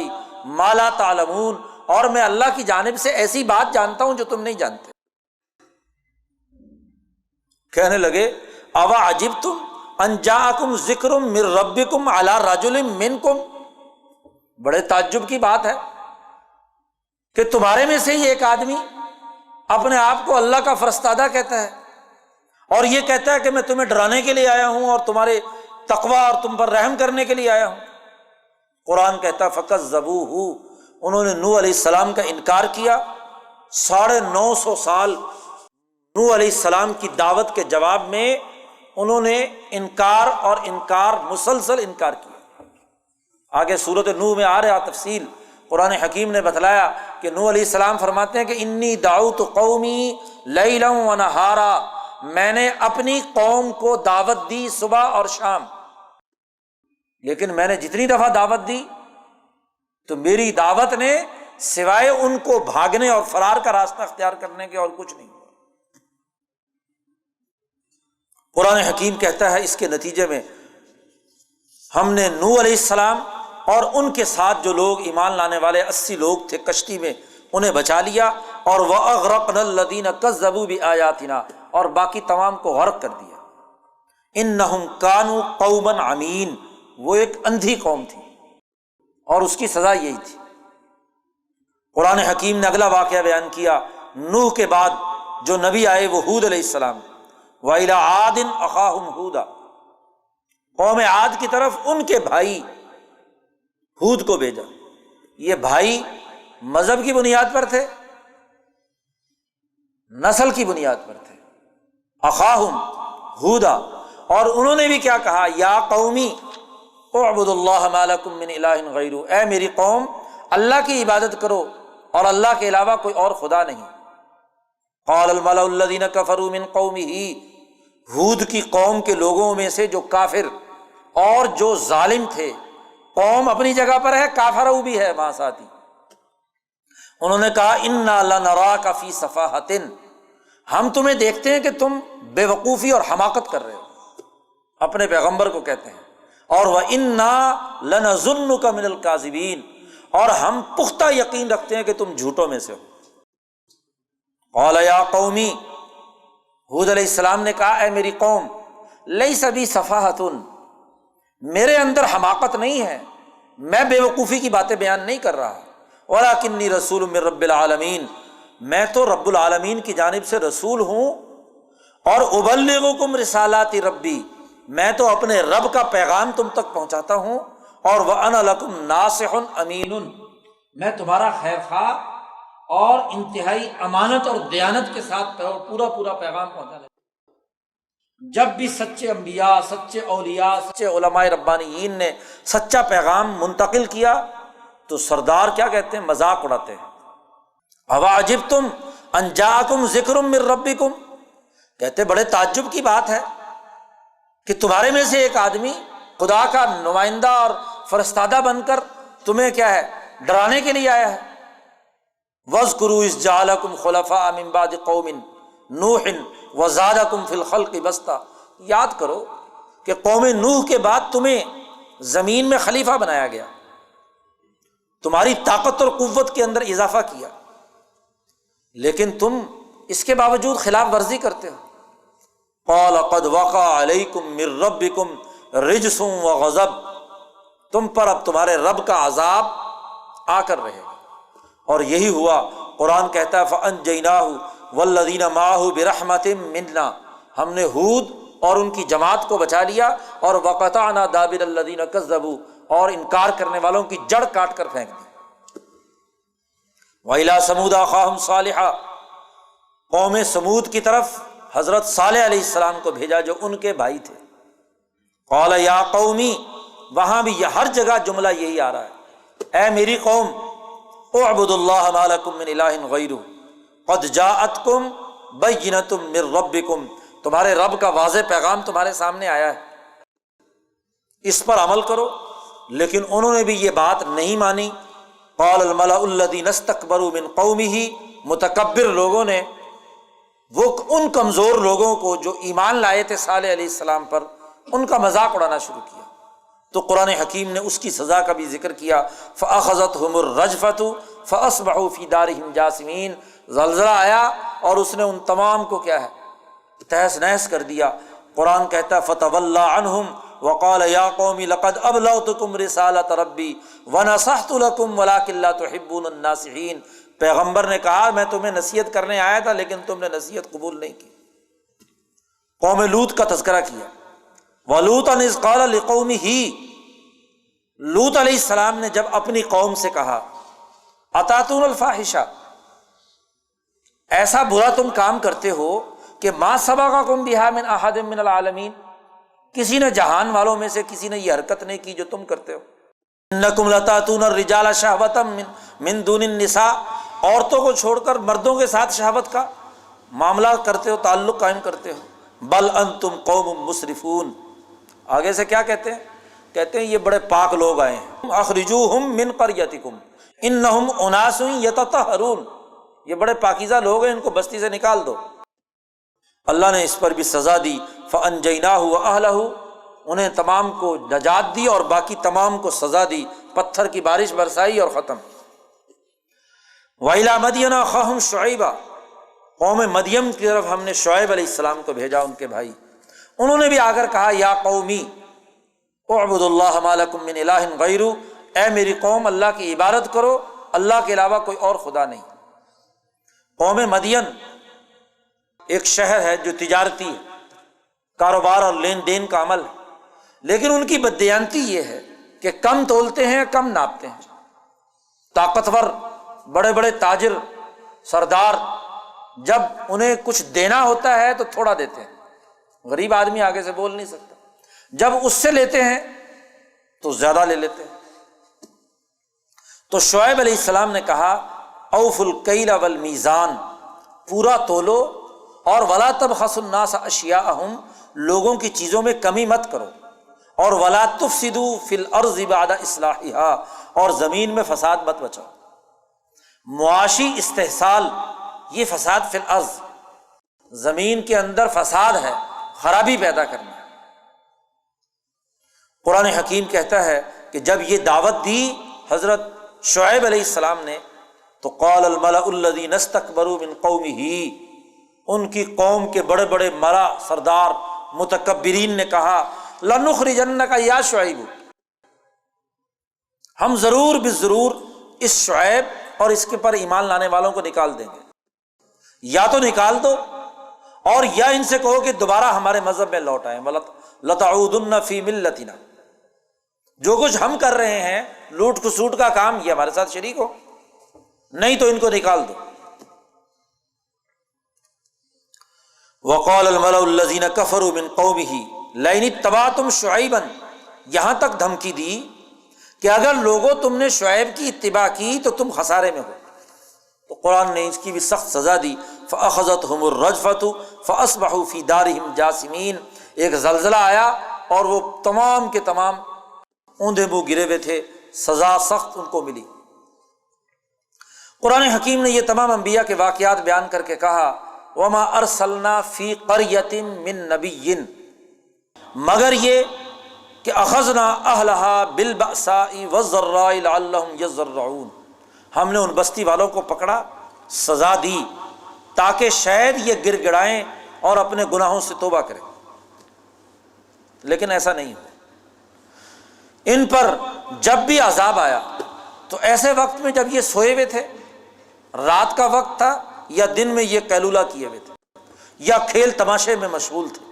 مَا لَا تَعْلَمُونَ، اور میں اللہ کی جانب سے ایسی بات جانتا ہوں جو تم نہیں جانتے۔ کہنے لگے اَوَعَجِبْتُمْ أَنْ جَاءَكُمْ ذِكْرٌ مِّن رَبِّكُمْ عَلَىٰ رَجُلٍ مِّنْكُمْ، بڑے تعجب کی بات ہے کہ تمہارے میں سے ہی ایک آدمی اپنے آپ کو اللہ کا فرستادہ کہتا ہے اور یہ کہتا ہے کہ میں تمہیں ڈرانے کے لیے آیا ہوں اور تمہارے تقوی اور تم پر رحم کرنے کے لیے آیا ہوں۔ قرآن کہتا فَكَذَّبُوهُ، انہوں نے نوح علیہ السلام کا انکار کیا۔ 950 سال نوح علیہ السلام کی دعوت کے جواب میں انہوں نے انکار اور انکار، مسلسل انکار کیا۔ آگے سورۃ نوح میں آ رہا تفصیل، قرآن حکیم نے بتلایا کہ نوح علیہ السلام فرماتے ہیں کہ انی دعوت قومی لیلا و نہارا، میں نے اپنی قوم کو دعوت دی صبح اور شام، لیکن میں نے جتنی دفعہ دعوت دی تو میری دعوت نے سوائے ان کو بھاگنے اور فرار کا راستہ اختیار کرنے کے اور کچھ نہیں ہوا۔ قرآن حکیم کہتا ہے اس کے نتیجے میں ہم نے نوح علیہ السلام اور ان کے ساتھ جو لوگ ایمان لانے والے 80 لوگ تھے کشتی میں، انہیں بچا لیا، اور وَأَغْرَقْنَا الَّذِينَ كَذَّبُوا بِآيَاتِنَا، اور باقی تمام کو غرق کر دیا۔ إِنَّهُمْ كَانُوا قَوْمًا عَمِينَ، وہ ایک اندھی قوم تھی اور اس کی سزا یہی تھی۔ قرآن حکیم نے اگلا واقعہ بیان کیا، نوح کے بعد جو نبی آئے وہ ہود علیہ السلام، وَإِلَىٰ عَادٍ أَخَاهُمْ هُودًا، قوم عاد کی طرف ان کے بھائی ہود کو بھیجا۔ یہ بھائی مذہب کی بنیاد پر تھے؟ نسل کی بنیاد پر تھے۔ اخاہم ہودا، اور انہوں نے بھی کیا کہا، یا قومی اعبدوا اللہ ما لکم من الہ غیرہ، اے میری قوم اللہ کی عبادت کرو اور اللہ کے علاوہ کوئی اور خدا نہیں۔ قال الملأ الذین کفروا من قومہ، ہود کی قوم کے لوگوں میں سے جو کافر اور جو ظالم تھے، قوم اپنی جگہ پر ہے، کافر بھی ہے وہاں ساتھی، انہوں نے کہا انا لنراک فی صفاحۃ، ہم تمہیں دیکھتے ہیں کہ تم بے وقوفی اور حماقت کر رہے ہو، اپنے پیغمبر کو کہتے ہیں، اور وَإِنَّا لَنَظُنُّكَ مِنَ الْكَاذِبِينَ، اور ہم پختہ یقین رکھتے ہیں کہ تم جھوٹوں میں سے ہو۔ قَالَ يَا قَوْمِ، ہود علیہ السلام نے کہا اے میری قوم، لَيْسَ بِي صَفَاحَةٌ، میرے اندر حماقت نہیں ہے، میں بے وقوفی کی باتیں بیان نہیں کر رہا، وَلَكِنِّي رَسُولٌ مِّن رَبِّ الْعَالَمِينَ، میں تو رب العالمین کی جانب سے رسول ہوں، اور أُبَلِّغُكُمْ رِسَالَاتِ رَبِّي، میں تو اپنے رب کا پیغام تم تک پہنچاتا ہوں، اور وَأَنَا لَكُمْ نَاصِحٌ أَمِينٌ، میں تمہارا خیر خواہ اور انتہائی امانت اور دیانت کے ساتھ پورا پیغام پہنچانے۔ جب بھی سچے انبیاء، سچے اولیاء، سچے علماء ربانیین نے سچا پیغام منتقل کیا تو سردار کیا کہتے ہیں، مذاق اڑاتے ہیں۔ اَوَعَجِبْتُمْ أَنْ جَاءَكُمْ ذِكْرٌ مِّن رَبِّكُمْ، کہتے بڑے تعجب کی بات ہے کہ تمہارے میں سے ایک آدمی خدا کا نمائندہ اور فرستادہ بن کر تمہیں کیا ہے، ڈرانے کے لیے آیا ہے۔ وَاذْكُرُوا إِذْ جَعَلَكُمْ خُلَفَاءَ مِن بَعْدِ قَوْمٍ نُوحٍ وَزَادَكُمْ فِي الْخَلْقِ بَسْطًا، یاد کرو کہ قوم نوح کے بعد تمہیں زمین میں خلیفہ بنایا گیا، تمہاری طاقت اور قوت کے اندر اضافہ کیا، لیکن تم اس کے باوجود خلاف ورزی کرتے ہو۔ قال قد وقع علیکم من ربکم رجس وغضب، تم پر اب تمہارے رب کا عذاب آ کر رہے گا، اور یہی ہوا۔ قرآن کہتا ہے فَأَنْجَيْنَاهُ وَالَّذِينَ مَعَهُ بِرَحْمَةٍ مِّنَّا، ہم نے ہود اور ان کی جماعت کو بچا لیا، اور وَقَطَعْنَا دَابِرَ الَّذِينَ كَذَّبُوا، اور انکار کرنے والوں کی جڑ کاٹ کر پھینک دی۔ وَإِلَىٰ ثَمُودَ أَخَاهُمْ صَالِحًا، قوم سمود کی طرف حضرت صالح علیہ السلام کو بھیجا جو ان کے بھائی تھے۔ قال یا قومی، وہاں بھی ہر جگہ جملہ یہی آ رہا ہے، اے میری قوم اعبدوا اللہ ما لکم من الہ غیرہ قد جاءتکم بینۃ من ربکم، تمہارے رب کا واضح پیغام تمہارے سامنے آیا ہے، اس پر عمل کرو۔ لیکن انہوں نے بھی یہ بات نہیں مانی۔ قال الملأ الذین استکبروا من قومہ، متکبر لوگوں نے، وہ ان کمزور لوگوں کو جو ایمان لائے تھے صالح علیہ السلام پر، ان کا مذاق اڑانا شروع کیا۔ تو قرآن حکیم نے اس کی سزا کا بھی ذکر کیا، فَأَخَذَتْهُمُ الرَّجْفَةُ فَأَصْبَحُوا فِي دَارِهِمْ جَاثِمِينَ، زلزلہ آیا اور اس نے ان تمام کو کیا ہے، تہس نہس کر دیا۔ قرآن کہتا ہے فَتَوَلَّىٰ عَنْهُمْ وَقَالَ يَا قَوْمِ لَقَدْ أَبْلَغْتُكُمْ رِسَالَةَ رَبِّي وَنَصَحْتُ لَكُمْ وَلَٰكِن لَّا تُحِبُّونَ النَّاصِحِينَ، پیغمبر نے کہا میں تمہیں نصیحت کرنے آیا تھا لیکن تم نے نصیحت قبول نہیں کی۔ قوم لوط کا تذکرہ کیا، وَلُوطًا إِذْ قَالَ لِقَوْمِهِ، لوط علیہ السلام نے جب اپنی قوم سے کہا أَتَأْتُونَ الْفَاحِشَةَ، ایسا برا تم کام کرتے ہو کہ مَا سَبَقَكُم بِهَا مِنْ أَحَدٍ مِّنَ الْعَالَمِينَ، کسی نے جہان والوں میں سے کسی نے یہ حرکت نہیں کی جو تم کرتے ہو۔ إِنَّكُمْ لَتَأْتُونَ الرِّجَالَ شَهْوَةً مِّن دُونِ النِّسَاءِ، عورتوں کو چھوڑ کر مردوں کے ساتھ شہوت کا معاملہ کرتے ہو، تعلق قائم کرتے ہو۔ بل انتم قوم مسرفون، آگے سے کیا کہتے ہیں؟ کہتے ہیں یہ بڑے پاک لوگ آئے ہیں، اخرجوہم من قریتکم انہم اناس یتطہرون، یہ بڑے پاکیزہ لوگ ہیں، ان کو بستی سے نکال دو۔ اللہ نے اس پر بھی سزا دی، فانجیناہ واہلہ، انہیں تمام کو نجات دی اور باقی تمام کو سزا دی، پتھر کی بارش برسائی اور ختم۔ وَإِلَىٰ مَدْيَنَ أَخَاهُمْ شُعَيْبًا، قوم مدین کی طرف ہم نے شعیب علیہ السلام کو بھیجا، ان کے بھائی، انہوں نے بھی آ کر کہا یا قومی اعبدوا اللہ ما لکم من الہ غیرہ، اے میری قوم اللہ کی عبادت کرو، اللہ کے علاوہ کوئی اور خدا نہیں۔ قوم مدین ایک شہر ہے جو تجارتی ہے، کاروبار اور لین دین کا عمل ہے، لیکن ان کی بددیانتی یہ ہے کہ کم تولتے ہیں، کم ناپتے ہیں۔ طاقتور بڑے بڑے تاجر سردار جب انہیں کچھ دینا ہوتا ہے تو تھوڑا دیتے ہیں، غریب آدمی آگے سے بول نہیں سکتا، جب اس سے لیتے ہیں تو زیادہ لے لیتے ہیں۔ تو شعیب علیہ السلام نے کہا اوفوا الکیل والمیزان، پورا تولو، اور ولا تبخسوا الناس اشیاءہم، لوگوں کی چیزوں میں کمی مت کرو، اور ولا تفسدوا فی الارض بعد اصلاحها، اور زمین میں فساد مت بچاؤ۔ معاشی استحصال یہ فساد فی الارض، زمین کے اندر فساد ہے، خرابی پیدا کرنا ہے۔ قرآن حکیم کہتا ہے کہ جب یہ دعوت دی حضرت شعیب علیہ السلام نے تو قال الملأ الذین استکبروا من قومہ، ان کی قوم کے بڑے بڑے ملا، سردار، متکبرین نے کہا لنخرجنک یا شعیب، ہم ضرور بالضرور اس شعیب اور اس کے پر ایمان لانے والوں کو نکال دیں گے، یا تو نکال دو اور یا ان سے کہو کہ دوبارہ ہمارے مذہب میں لوٹ آئیں، لتعودن فی ملتنا، جو کچھ ہم کر رہے ہیں لوٹ کسوٹ کا کام، یہ ہمارے ساتھ شریک ہو، نہیں تو ان کو نکال دو۔ وقال الملأ الذین کفروا من قومہ لئن اتبعتم شعیبا، یہاں تک دھمکی دی کہ اگر لوگوں تم نے شعیب کی اتباع کی تو تم خسارے میں ہو۔ تو قرآن نے اس کی بھی سخت سزا دی، فأخذتهم الرجفة فأصبحوا في دارهم جاثمین، ایک زلزلہ آیا اور وہ تمام کے تمام اوندھے منہ گرے ہوئے تھے، سزا سخت ان کو ملی۔ قرآن حکیم نے یہ تمام انبیاء کے واقعات بیان کر کے کہا وما ارسلنا فی قریۃ من نبی، مگر یہ کہ اخذنا اہلہا بالبأساء والضراء لعلہم یضرعون، ہم نے ان بستی والوں کو پکڑا، سزا دی تاکہ شاید یہ گر گڑائیں اور اپنے گناہوں سے توبہ کریں، لیکن ایسا نہیں ہوا۔ ان پر جب بھی عذاب آیا تو ایسے وقت میں جب یہ سوئے ہوئے تھے، رات کا وقت تھا، یا دن میں یہ قیلولہ کیے ہوئے تھے، یا کھیل تماشے میں مشغول تھے،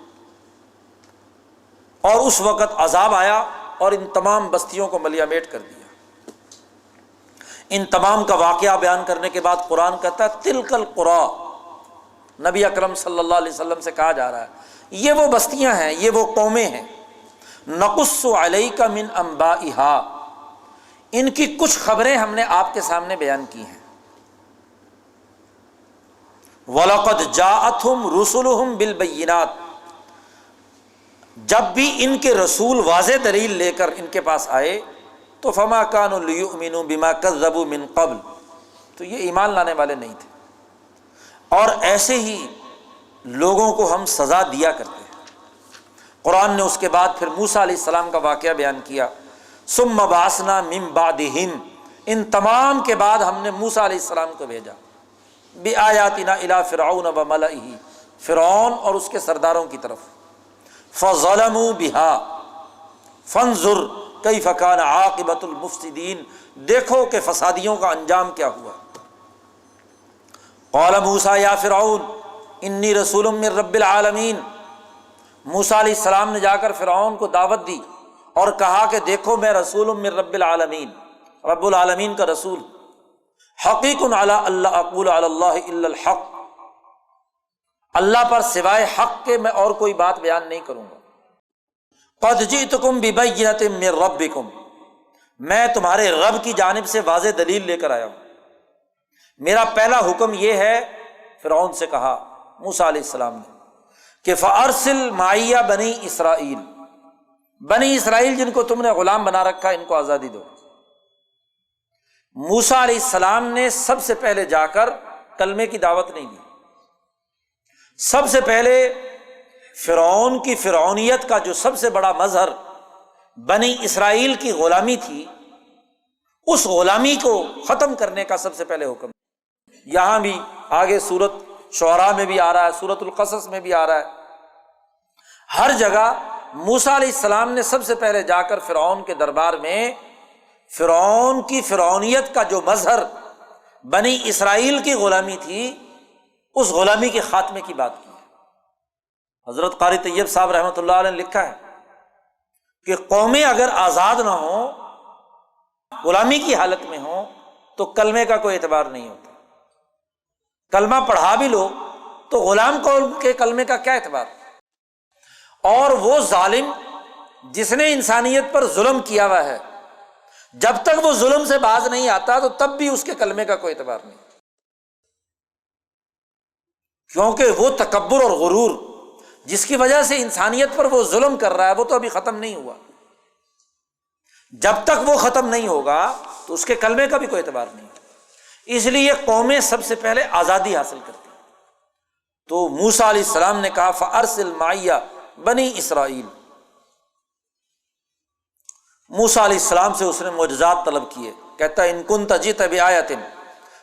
اور اس وقت عذاب آیا اور ان تمام بستیوں کو ملیا میٹ کر دیا۔ ان تمام کا واقعہ بیان کرنے کے بعد قرآن کہتا ہے تلک القری، نبی اکرم صلی اللہ علیہ وسلم سے کہا جا رہا ہے یہ وہ بستیاں ہیں، یہ وہ قومیں ہیں، نقص علیک من انبائہا، ان کی کچھ خبریں ہم نے آپ کے سامنے بیان کی ہیں۔ وَلَقَدْ جَاءَتْهُمْ رُسُلُهُمْ بِالْبَيِّنَاتِ، جب بھی ان کے رسول واضح دلیل لے کر ان کے پاس آئے تو فَمَا كَانُوا لِيُؤْمِنُوا بِمَا كَذَّبُوا مِن قَبْلُ، تو یہ ایمان لانے والے نہیں تھے، اور ایسے ہی لوگوں کو ہم سزا دیا کرتے ہیں۔ قرآن نے اس کے بعد پھر موسیٰ علیہ السلام کا واقعہ بیان کیا، ثُمَّ بَعَثْنَا مِن بَعْدِهِمْ، ان تمام کے بعد ہم نے موسیٰ علیہ السلام کو بھیجا، بِآیاتِنَا إِلَىٰ فِرْعَوْنَ وَمَلَئِهِ، فرعون اور اس کے سرداروں کی طرف، فَظَلَمُوا بِهَا فَانظُرْ كَيْفَ كَانَ عَاقِبَةُ الْمُفْسِدِينَ، دیکھو کہ فسادیوں کا انجام کیا ہوا۔ قَالَ مُوسَىٰ يَا فِرْعَوْنُ إِنِّي رَسُولٌ مِّن رَّبِّ الْعَالَمِينَ، موسیٰ علیہ السلام نے جا کر فرعون کو دعوت دی اور کہا کہ دیکھو میں رسول من رب العالمین، رب العالمین کا رسول، حقیق علی اللہ اقول علی اللہ الا الحق، اللہ پر سوائے حق کے میں اور کوئی بات بیان نہیں کروں گا۔ قد جئتکم ببینۃ من ربکم، میں تمہارے رب کی جانب سے واضح دلیل لے کر آیا ہوں، میرا پہلا حکم یہ ہے، فرعون سے کہا موسیٰ علیہ السلام نے کہ فَأَرْسِلْ مَعِيَّ بنی اسرائیل، بنی اسرائیل جن کو تم نے غلام بنا رکھا ان کو آزادی دو۔ موسیٰ علیہ السلام نے سب سے پہلے جا کر کلمے کی دعوت نہیں دی، سب سے پہلے فرعون کی فرعونیت کا جو سب سے بڑا مظہر بنی اسرائیل کی غلامی تھی، اس غلامی کو ختم کرنے کا سب سے پہلے حکم۔ یہاں بھی آگے سورۃ شعراء میں بھی آ رہا ہے، سورۃ القصص میں بھی آ رہا ہے، ہر جگہ موسیٰ علیہ السلام نے سب سے پہلے جا کر فرعون کے دربار میں فرعون کی فرعونیت کا جو مظہر بنی اسرائیل کی غلامی تھی، اس غلامی کے خاتمے کی بات کی۔ حضرت قاری طیب صاحب رحمۃ اللہ علیہ نے لکھا ہے کہ قومیں اگر آزاد نہ ہوں، غلامی کی حالت میں ہوں، تو کلمے کا کوئی اعتبار نہیں ہوتا۔ کلمہ پڑھا بھی لو تو غلام قوم کے کلمے کا کیا اعتبار؟ اور وہ ظالم جس نے انسانیت پر ظلم کیا ہوا ہے، جب تک وہ ظلم سے باز نہیں آتا تو تب بھی اس کے کلمے کا کوئی اعتبار نہیں، کیونکہ وہ تکبر اور غرور جس کی وجہ سے انسانیت پر وہ ظلم کر رہا ہے وہ تو ابھی ختم نہیں ہوا۔ جب تک وہ ختم نہیں ہوگا تو اس کے کلمے کا بھی کوئی اعتبار نہیں۔ اس لیے قومیں سب سے پہلے آزادی حاصل کرتی ہیں۔ تو موسیٰ علیہ السلام نے کہا فَأَرْسِلْ مَعِيَّ بنی اسرائیل، موسیٰ علیہ السلام سے اس نے معجزات طلب کیے، کہتا ہے ان کنت جئت بآیۃ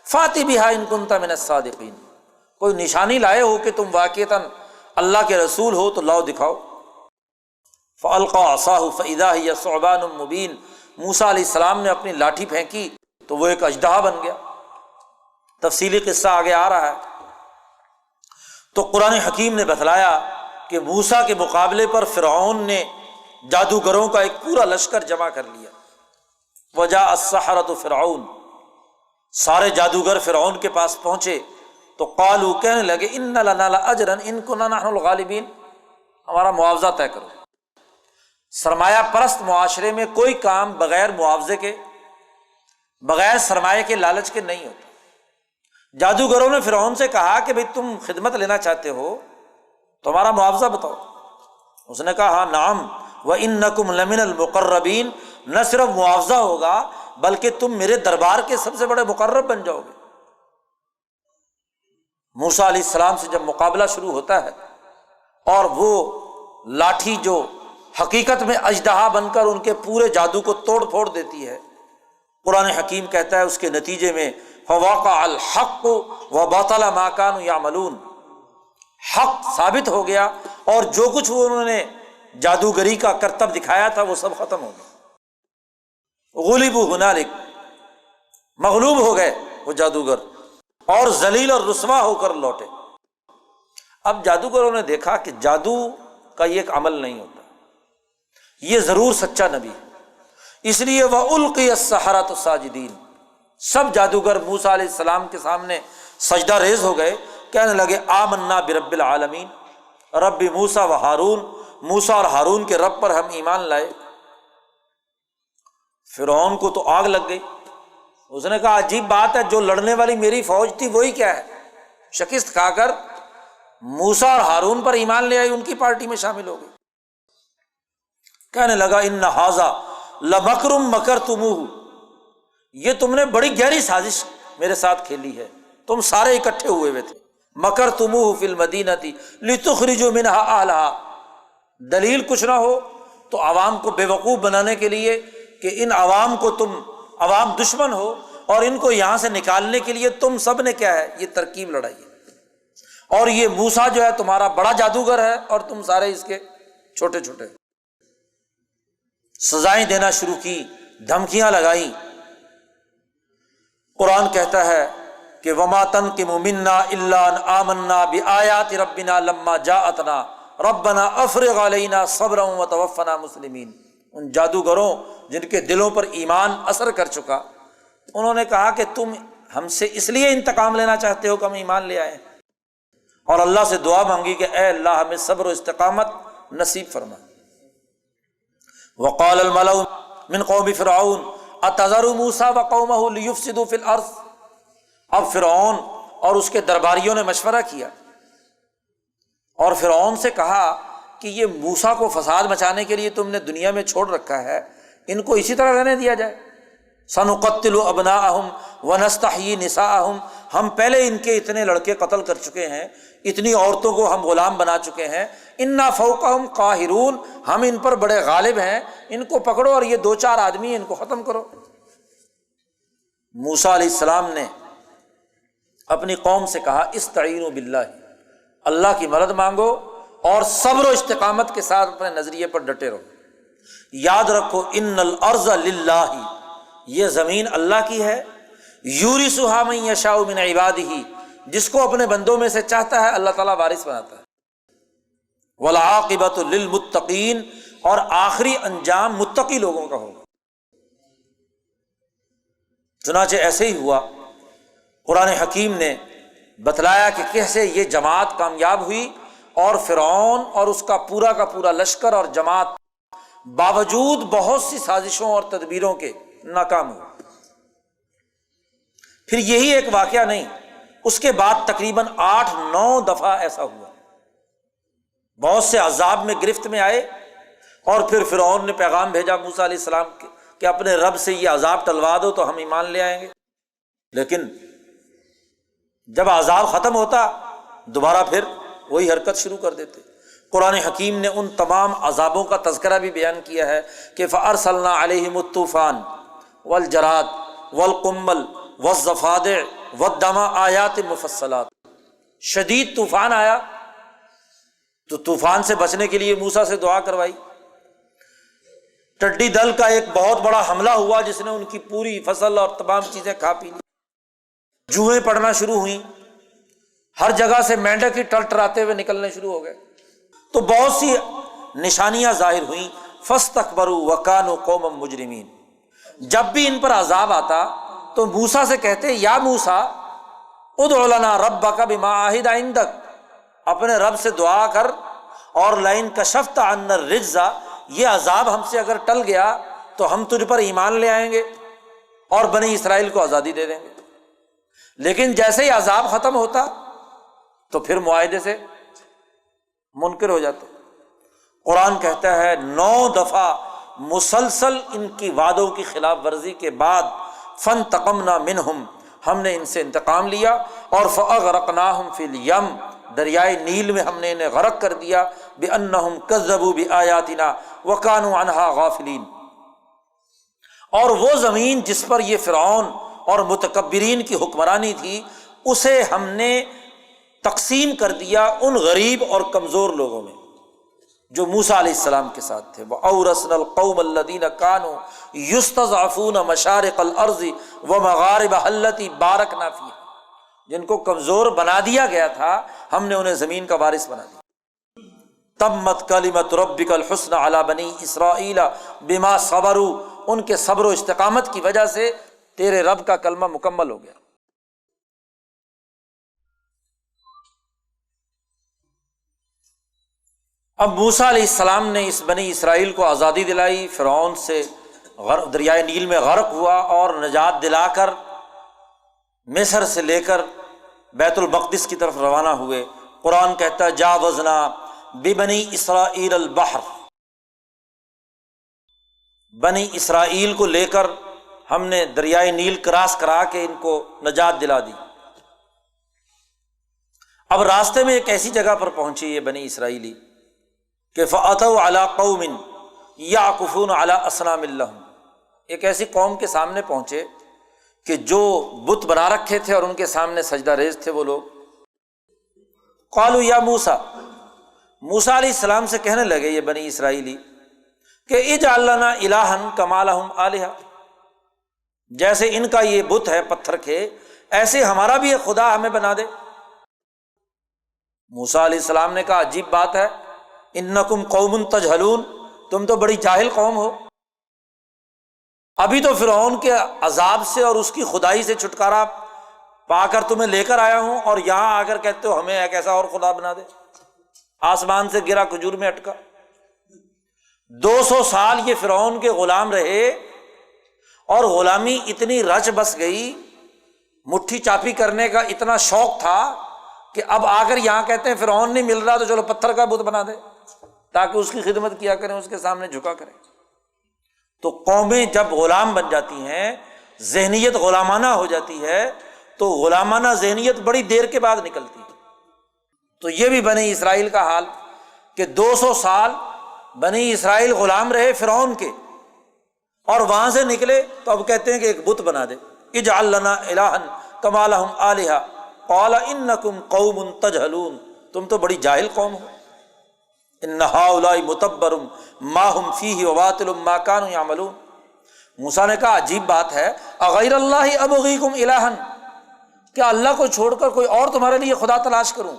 فأت بها ان کنت من الصادقین، کوئی نشانی لائے ہو کہ تم واقعتاً اللہ کے رسول ہو تو لاؤ دکھاؤ۔ فألقى عصاه فإذا هي ثعبان مبین، موسیٰ علیہ السلام نے اپنی لاٹھی پھینکی تو وہ ایک اژدہا بن گیا۔ تفصیلی قصہ آگے آ رہا ہے۔ تو قرآن حکیم نے بتلایا کہ موسیٰ کے مقابلے پر فرعون نے جادوگروں کا ایک پورا لشکر جمع کر لیا۔ وجاء السحرۃ فرعون، سارے جادوگر فرعون کے پاس پہنچے تو قالوا، کہنے لگے ان لنا لاجرا ان کنا نحن الغالبین، ہمارا معاوضہ طے کرو۔ سرمایہ پرست معاشرے میں کوئی کام بغیر معاوضے کے، بغیر سرمایہ کے لالچ کے نہیں ہوتا۔ جادوگروں نے فرعون سے کہا کہ بھئی تم خدمت لینا چاہتے ہو تو ہمارا معاوضہ بتاؤ۔ اس نے کہا ہاں نعم وَإِنَّكُمْ لَمِنَ الْمُقَرَّبِينَ، نہ صرف معاوضہ ہوگا بلکہ تم میرے دربار کے سب سے بڑے مقرب بن جاؤ گے۔ موسیٰ علیہ السلام سے جب مقابلہ شروع ہوتا ہے اور وہ لاٹھی جو حقیقت میں اژدہا بن کر ان کے پورے جادو کو توڑ پھوڑ دیتی ہے، قرآن حکیم کہتا ہے اس کے نتیجے میں فَوَقَعَ الْحَقُّ وَبَطَلَ مَا كَانُوا يَعْمَلُونَ، حق ثابت ہو گیا اور جو کچھ وہ انہوں نے جادوگری کا کرتب دکھایا تھا وہ سب ختم ہو گیا۔ غلبوا ہنالک، مغلوب ہو گئے وہ جادوگر اور ذلیل اور رسوا ہو کر لوٹے۔ اب جادوگروں نے دیکھا کہ جادو کا یہ ایک عمل نہیں ہوتا، یہ ضرور سچا نبی ہے، اس لیے وَأُلْقِيَ السَّحَرَةُ ساجدین، سب جادوگر موسیٰ علیہ السلام کے سامنے سجدہ ریز ہو گئے، کہنے لگے آمنا برب العالمین، رب موسیٰ و ہارون، موسیٰ اور ہارون کے رب پر ہم ایمان لائے۔ فرعون کو تو آگ لگ گئی، اس نے کہا عجیب بات ہے، جو لڑنے والی میری فوج تھی وہی کیا ہے، شکست کھا کر موسیٰ اور ہارون پر ایمان لے آئی، ان کی پارٹی میں شامل ہو گئی۔ کہنے لگا ان ھذا لمکر مکرتموہ، یہ تم نے بڑی گہری سازش میرے ساتھ کھیلی ہے، تم سارے اکٹھے ہوئے ہوئے تھے۔ مکرتموہ فی المدینہ لتخرجوا منہا اہلہا، دلیل کچھ نہ ہو تو عوام کو بے وقوف بنانے کے لیے کہ ان عوام کو تم عوام دشمن ہو اور ان کو یہاں سے نکالنے کے لیے تم سب نے کیا ہے یہ ترکیب لڑائی ہے، اور یہ موسیٰ جو ہے تمہارا بڑا جادوگر ہے اور تم سارے اس کے چھوٹے چھوٹے۔ سزائیں دینا شروع کی، دھمکیاں لگائیں۔ قرآن کہتا ہے کہ وما تنقم منا الا ان آمنا بآیات ربنا لما جاءتنا ربنا افرغ علینا صبرا وتوفنا مسلمین۔ ان جادوگروں جن کے دلوں پر ایمان اثر کر چکا، انہوں نے کہا کہ تم ہم سے اس لیے انتقام لینا چاہتے ہو کہ ہم ایمان لے آئے، اور اللہ سے دعا مانگی کہ اے اللہ ہمیں صبر و استقامت نصیب فرما۔ وقال الملأ من قوم فرعون اتذر موسیٰ وقومہ لیفسدوا فی الارض، اب فرعون اور اس کے درباریوں نے مشورہ کیا اور فرعون سے کہا کہ یہ موسیٰ کو فساد مچانے کے لیے تم نے دنیا میں چھوڑ رکھا ہے، ان کو اسی طرح رہنے دیا جائے؟ سنقتل ابناءہم ونستحیی نساءہم، ہم پہلے ان کے اتنے لڑکے قتل کر چکے ہیں، اتنی عورتوں کو ہم غلام بنا چکے ہیں، انا فوقہم قاہرون، ہم ان پر بڑے غالب ہیں، ان کو پکڑو اور یہ دو چار آدمی ان کو ختم کرو۔ موسیٰ علیہ السلام نے اپنی قوم سے کہا استعینوا باللہ، اللہ کی مدد مانگو اور صبر و استقامت کے ساتھ اپنے نظریے پر ڈٹے رہو۔ یاد رکھو ان الارض للہ، یہ زمین اللہ کی ہے، یورثھا من یشاء من عبادہ، جس کو اپنے بندوں میں سے چاہتا ہے اللہ تعالیٰ وارث بناتا ہے۔ والعاقبۃ للمتقین، اور آخری انجام متقی لوگوں کا ہوگا۔ چنانچہ ایسے ہی ہوا، قرآن حکیم نے بتلایا کہ کیسے یہ جماعت کامیاب ہوئی اور فرعون اور اس کا پورا لشکر اور جماعت باوجود بہت سی سازشوں اور تدبیروں کے ناکام ہوئے۔ پھر یہی ایک واقعہ نہیں، اس کے بعد تقریباً 8-9 دفعہ ایسا ہوا، بہت سے عذاب میں گرفت میں آئے، اور پھر فرعون نے پیغام بھیجا موسیٰ علیہ السلام کہ اپنے رب سے یہ عذاب ٹلوا دو تو ہم ایمان لے آئیں گے، لیکن جب عذاب ختم ہوتا دوبارہ پھر وہی حرکت شروع کر دیتے۔ قرآن حکیم نے ان تمام عذابوں کا تذکرہ بھی بیان کیا ہے کہ فَأَرْسَلْنَا عَلَيْهِمُ الطُّوفَانَ وَالْجَرَادَ وَالْقُمَّلَ وَالضَّفَادِعَ وَالدَّمَ آیَاتٍ مُفَصَّلَاتٍ، شدید طوفان آیا تو طوفان سے بچنے کے لیے موسیٰ سے دعا کروائی۔ ٹڈی دل کا ایک بہت بڑا حملہ ہوا جس نے ان کی پوری فصل اور تمام چیزیں کھا پی لی، جوئیں پڑنا شروع ہوئیں، ہر جگہ سے مینڈک ہی ٹرٹراتے ہوئے نکلنے شروع ہو گئے، تو بہت سی نشانیاں ظاہر ہوئیں۔ فاستکبروا وکانوا قوما مجرمین، جب بھی ان پر عذاب آتا تو موسیٰ سے کہتے یا موسیٰ ادع لنا ربک بما عہد عندک، اپنے رب سے دعا کر، اور لئن کشفت عنا الرجز، یہ عذاب ہم سے اگر ٹل گیا تو ہم تجھ پر ایمان لے آئیں گے اور بنی اسرائیل کو آزادی دے دیں گے۔ لیکن جیسے ہی عذاب ختم ہوتا تو پھر معاہدے سے منکر ہو جاتے۔ قرآن کہتا ہے 9 دفعہ مسلسل ان کی وعدوں کی خلاف ورزی کے بعد فانتقمنا منہم، ہم نے ان سے انتقام لیا، اور فاغرقناہم فی الیم، دریائے نیل میں ہم نے انہیں غرق کر دیا، بانہم کذبوا بآیاتنا وکانوا عنہا غافلین۔ اور وہ زمین جس پر یہ فرعون اور متکبرین کی حکمرانی تھی اسے ہم نے تقسیم کر دیا ان غریب اور کمزور لوگوں میں جو موسیٰ علیہ السلام کے ساتھ تھے۔ وَأَوْرَثْنَا الْقَوْمَ الَّذِينَ كَانُوا يُسْتَضْعَفُونَ مَشَارِقَ الْأَرْضِ وَمَغَارِبَهَا الَّتِي بَارَكْنَا فِيهَا، جن کو کمزور بنا دیا گیا تھا ہم نے انہیں زمین کا وارث بنا دیا۔ تمت کلمۃ ربک الحسنی علی بنی اسرائیل بما صبروا، ان کے صبر و استقامت کی وجہ سے تیرے رب کا کلمہ مکمل ہو گیا۔ اب موسیٰ علیہ السلام نے اس بنی اسرائیل کو آزادی دلائی، فرعون سے دریائے نیل میں غرق ہوا اور نجات دلا کر مصر سے لے کر بیت المقدس کی طرف روانہ ہوئے۔ قرآن کہتا ہے جاوزنا ببنی اسرائیل البحر، بنی اسرائیل کو لے کر ہم نے دریائے نیل کراس کرا کے ان کو نجات دلا دی۔ اب راستے میں ایک ایسی جگہ پر پہنچی یہ بنی اسرائیلی کہ فَأَتَوْا عَلَىٰ قَوْمٍ يَعْكُفُونَ عَلَىٰ أَصْنَامٍ لَهُمْ، ایک ایسی قوم کے سامنے پہنچے کہ جو بت بنا رکھے تھے اور ان کے سامنے سجدہ ریز تھے وہ لوگ۔ قالوا یا موسیٰ، موسیٰ علیہ السلام سے کہنے لگے یہ بنی اسرائیلی کہ اجعل لنا الہا کما لہم آلہہ، جیسے ان کا یہ بت ہے پتھر کے ایسے ہمارا بھی ایک خدا ہمیں بنا دے۔ موسیٰ علیہ السلام نے کہا عجیب بات ہے، انکم قوم تجہلون، تم تو بڑی جاہل قوم ہو، ابھی تو فرعون کے عذاب سے اور اس کی خدائی سے چھٹکارا پا کر تمہیں لے کر آیا ہوں، اور یہاں آ کر کہتے ہو ہمیں ایک ایسا اور خدا بنا دے، آسمان سے گرا کھجور میں اٹکا۔ 200 سال یہ فرعون کے غلام رہے اور غلامی اتنی رچ بس گئی، مٹھی چاپی کرنے کا اتنا شوق تھا کہ اب آ کر یہاں کہتے ہیں فرعون نہیں مل رہا تو چلو پتھر کا بت بنا دے تاکہ اس کی خدمت کیا کریں، اس کے سامنے جھکا کریں۔ تو قومیں جب غلام بن جاتی ہیں، ذہنیت غلامانہ ہو جاتی ہے، تو غلامانہ ذہنیت بڑی دیر کے بعد نکلتی ہے۔ تو یہ بھی بنی اسرائیل کا حال کہ 200 سال بنی اسرائیل غلام رہے فرعون کے، اور وہاں سے نکلے تو اب کہتے ہیں کہ ایک بت بنا دے، اجعل لنا الہا کما لہم آلہہ قال انکم قوم تجہلون، تم تو بڑی جاہل قوم ہو۔ ان ہؤلاء متبر ما ہم فیہ وباطل ما کانوا یعملون۔ موسیٰ نے کہا عجیب بات ہے، اغیر اللہ ابغیکم الہا، کیا اللہ کو چھوڑ کر کوئی اور تمہارے لیے خدا تلاش کروں؟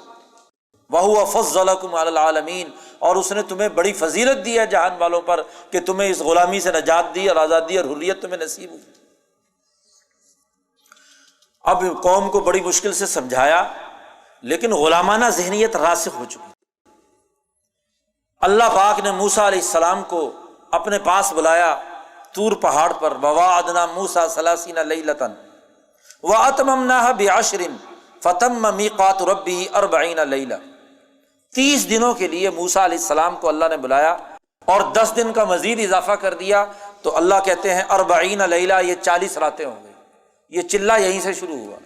وَهُوَ فَضَّلَكُمْ عَلَى الْعَالَمِينَ، اور اس نے تمہیں بڑی فضیلت دی ہے جہان والوں پر کہ تمہیں اس غلامی سے نجات دی اور آزادی اور حریت تمہیں نصیب ہوئی۔ اب قوم کو بڑی مشکل سے سمجھایا لیکن غلامانہ ذہنیت راسخ ہو چکی۔ اللہ پاک نے موسیٰ علیہ السلام کو اپنے پاس بلایا طور پہاڑ پر، وواعدنا موسیٰ 30 لیلۃ واتممناها بعشر فتم میقات ربہ 40 لیلہ۔ 30 دنوں کے لیے موسیٰ علیہ السلام کو اللہ نے بلایا اور 10 دن کا مزید اضافہ کر دیا، تو اللہ کہتے ہیں 40 لیلہ، یہ 40 راتیں ہو گئی۔ یہ چلہ یہیں سے شروع ہوا۔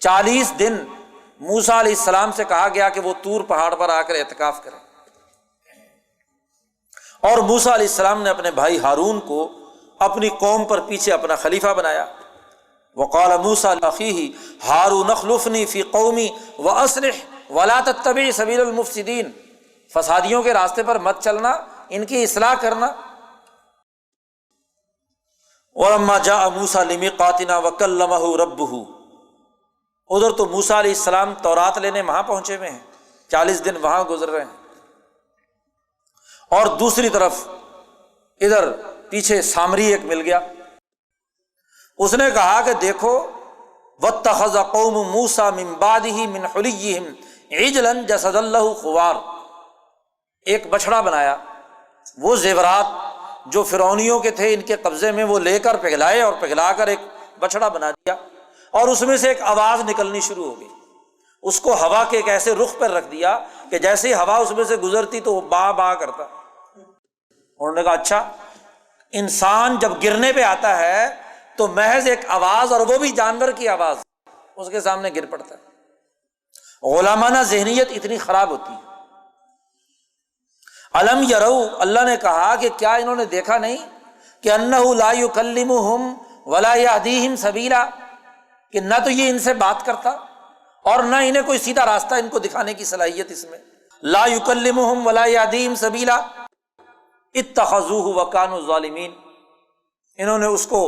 40 دن موسیٰ علیہ السلام سے کہا گیا کہ وہ طور پہاڑ پر آ کر اعتکاف کریں، اور موسیٰ علیہ السلام نے اپنے بھائی ہارون کو اپنی قوم پر پیچھے اپنا خلیفہ بنایا۔ وقال موسیٰ لأخیہ ہارون اخلفنی فی قومی واصلح ولا تتبع سبیل المفسدین، فسادیوں کے راستے پر مت چلنا، ان کی اصلاح کرنا۔ ولما جاء موسیٰ لمیقاتنا وکلمہ ربہ، ادھر تو موسیٰ علیہ السلام تورات لینے وہاں پہنچے ہوئے ہیں، 40 دن وہاں گزر رہے ہیں، اور دوسری طرف ادھر پیچھے سامری ایک مل گیا، اس نے کہا کہ دیکھو واتخذ قوم موسیٰ من بعدہ من حلیہم عجلا جسدا لہ خوار، ایک بچھڑا بنایا، وہ زیورات جو فرعونیوں کے تھے ان کے قبضے میں وہ لے کر پگھلائے، اور پگھلا کر ایک بچھڑا بنا دیا، اور اس میں سے ایک آواز نکلنی شروع ہو گئی، اس کو ہوا کے ایک ایسے رخ پر رکھ دیا کہ جیسے ہی ہوا اس میں سے گزرتی تو وہ با با کرتا۔ انہوں نے کہا اچھا، انسان جب گرنے پہ آتا ہے تو محض ایک آواز، اور وہ بھی جانور کی آواز، اس کے سامنے گر پڑتا ہے۔ غلامانہ ذہنیت اتنی خراب ہوتی ہے۔ الم یرو، اللہ نے کہا کہ کیا انہوں نے دیکھا نہیں کہ انہ لا یکلمہم ولا یہدیہم سبیلا، کہ نہ تو یہ ان سے بات کرتا اور نہ انہیں کوئی سیدھا راستہ ان کو دکھانے کی صلاحیت اس میں۔ لا یکلمہم ولا یہدیہم سبیلا اتخذوہ وکانوا ظالمین، انہوں نے اس کو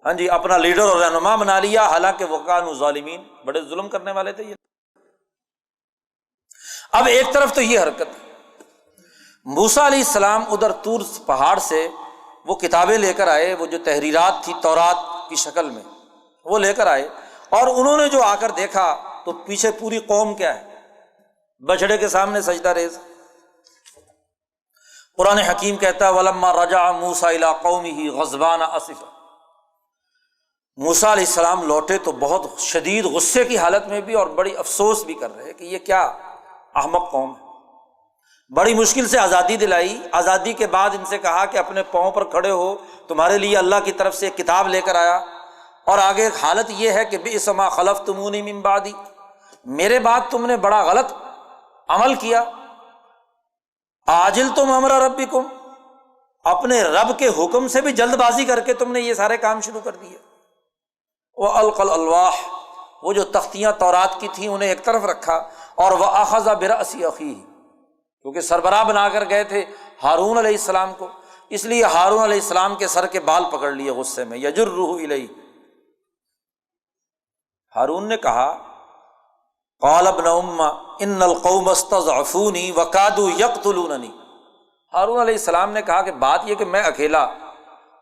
اپنا لیڈر اور رہنما بنا لیا، حالانکہ وکانوا ظالمین، بڑے ظلم کرنے والے تھے یہ۔ اب ایک طرف تو یہ حرکت ہے، موسیٰ علیہ السلام ادھر طور پہاڑ سے وہ کتابیں لے کر آئے، وہ جو تحریرات تھی تورات کی شکل میں وہ لے کر آئے، اور انہوں نے جو آ کر دیکھا تو پیچھے پوری قوم کیا ہے، بچڑے کے سامنے سجدہ ریز۔ قرآن حکیم کہتا ہے وَلَمَّا رَجَعَ مُوسَىٰ إِلَىٰ قَوْمِهِ غَضْبَانَ أَسِفًا، موسیٰ علیہ السلام لوٹے تو بہت شدید غصے کی حالت میں بھی، اور بڑی افسوس بھی کر رہے کہ یہ کیا احمق قوم ہے۔ بڑی مشکل سے آزادی دلائی، آزادی کے بعد ان سے کہا کہ اپنے پاؤں پر کھڑے ہو، تمہارے لیے اللہ کی طرف سے ایک کتاب لے کر آیا، اور آگے حالت یہ ہے کہ بئس ما خلفتمونی من بعدی، میرے بعد تم نے بڑا غلط عمل کیا۔ عاجلتم امر ربکم، اپنے رب کے حکم سے بھی جلد بازی کر کے تم نے یہ سارے کام شروع کر دیے۔ وَأَلْقَى الْأَلْوَاحَ، وہ جو تختیاں تورات کی تھیں انہیں ایک طرف رکھا، اور وَأَخَذَ بِرَأْسِ أَخِيهِ، کیونکہ سربراہ بنا کر گئے تھے ہارون علیہ السلام کو، اس لیے ہارون علیہ السلام کے سر کے بال پکڑ لیے غصے میں، یجرہ الیہ۔ ہارون نے کہا قال ابن ام ان القوم استضعفونی وکادوا یقتلوننی، ہارون علیہ السلام نے کہا کہ بات یہ کہ میں اکیلا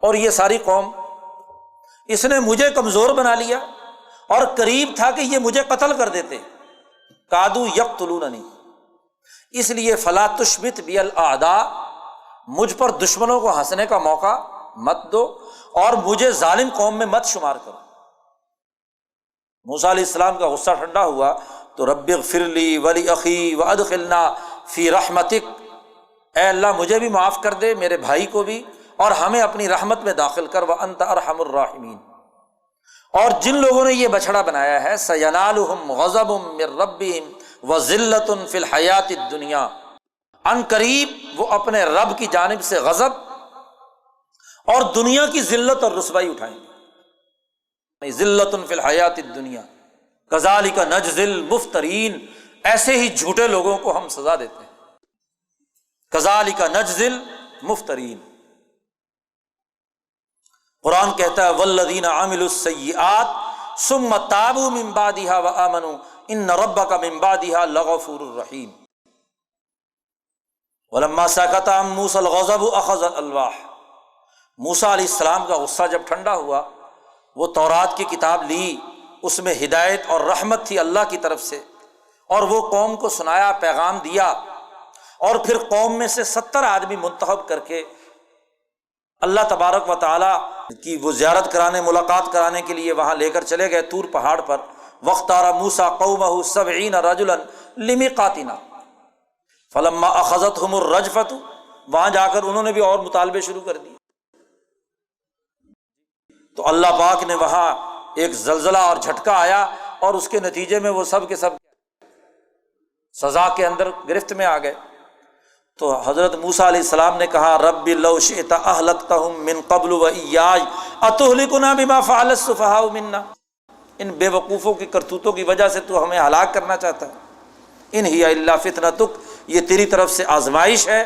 اور یہ ساری قوم، اس نے مجھے کمزور بنا لیا، اور قریب تھا کہ یہ مجھے قتل کر دیتے، کادوا یقتلوننی، اس لیے فلا تشمت بی الاعداء، مجھ پر دشمنوں کو ہنسنے کا موقع مت دو، اور مجھے ظالم قوم میں مت شمار کرو۔ موسیٰ علیہ السلام کا غصہ ٹھنڈا ہوا تو رب اغفر لی ولی اخی وادخلنا فی رحمتک، اے اللہ مجھے بھی معاف کر دے، میرے بھائی کو بھی، اور ہمیں اپنی رحمت میں داخل کر، وانت ارحم الراحمین۔ اور جن لوگوں نے یہ بچھڑا بنایا ہے سینالہم غضب من ربہم وذلۃ فی الحیات الدنیا، ان قریب وہ اپنے رب کی جانب سے غضب اور دنیا کی ذلت اور رسوائی اٹھائیں گے، ذلۃ فی الحیات الدنیا کذالک نجزی المفترین، ایسے ہی جھوٹے لوگوں کو ہم سزا دیتے ہیں، کذالک نجزی المفترین۔ قرآن کہتا ہے والذین عملوا السیئات ثم تابوا من بعدها وآمنوا ان ربک من بعدها لغفور رحیم۔ ولما سکت عن موسیٰ الغضب اخذ الالواح، موسیٰ علیہ السلام کا غصہ جب ٹھنڈا ہوا، وہ تورات کی کتاب لی، اس میں ہدایت اور رحمت تھی اللہ کی طرف سے، اور وہ قوم کو سنایا، پیغام دیا، اور پھر قوم میں سے 70 آدمی منتخب کر کے اللہ تبارک و تعالیٰ کی وہ زیارت کرانے، ملاقات کرانے کے لیے وہاں لے کر چلے گئے طور پہاڑ پر۔ وَاخْتَارَ مُوسَىٰ قَوْمَهُ 70 رَجُلًا لِمِيقَاتِنَا فَلَمَّا أَخَذَتْهُمُ الرَّجْفَةُ، وہاں جا کر انہوں نے بھی اور مطالبے شروع کر دیے۔ تو اللہ پاک نے وہاں ایک زلزلہ اور جھٹکا آیا، اور اس کے نتیجے میں وہ سب کے سب سزا کے اندر گرفت میں آ گئے۔ تو حضرت موسیٰ علیہ السلام نے کہا رب لو شئت اہلکتہم من قبل وإیائی اتہلکنا بما فعل السفہاء منا، ان بے وقوفوں کی کرتوتوں کی وجہ سے تو ہمیں ہلاک کرنا چاہتا ہے۔ ان ہی الا فتنتک، یہ تیری طرف سے آزمائش ہے،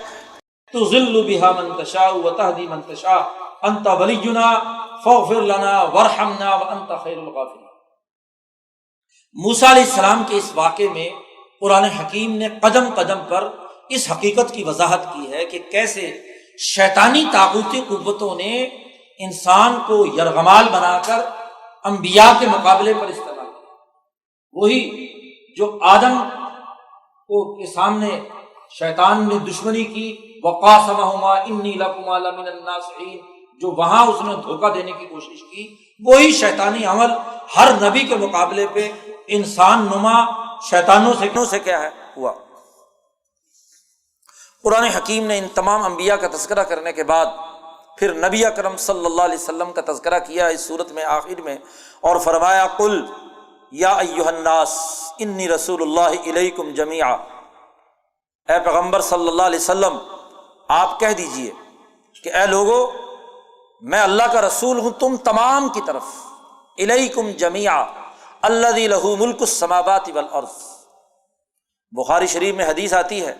تضل بها من تشاء وتهدی من تشاء انت ولینا فاغفر لنا وارحمنا وانت خیر الغافرین۔ موسیٰ علیہ السلام کے اس واقعے میں قرآن حکیم نے قدم قدم پر اس حقیقت کی وضاحت کی ہے کہ کیسے شیطانی طاغوتی قوتوں نے انسان کو یرغمال بنا کر انبیاء کے مقابلے پر استعمال کیا۔ وہی جو آدم کو کے سامنے شیطان نے دشمنی کی، وقاسمہما انی لکما لمن الناصحین، جو وہاں اس نے دھوکہ دینے کی کوشش کی، وہی شیطانی عمل ہر نبی کے مقابلے پہ انسان نما شیطانوں سے کیا ہے ہوا۔ قرآن حکیم نے ان تمام انبیاء کا تذکرہ کرنے کے بعد پھر نبی اکرم صلی اللہ علیہ وسلم کا تذکرہ کیا اس صورت میں آخر میں، اور فرمایا قل یا ایھا الناس انی رسول اللہ الیکم جمیعا، اے پیغمبر صلی اللہ علیہ وسلم آپ کہہ دیجئے کہ اے لوگو میں اللہ کا رسول ہوں تم تمام کی طرف، الیکم جمیعا الذی لہ ملک السماوات والارض۔ بخاری شریف میں حدیث آتی ہے،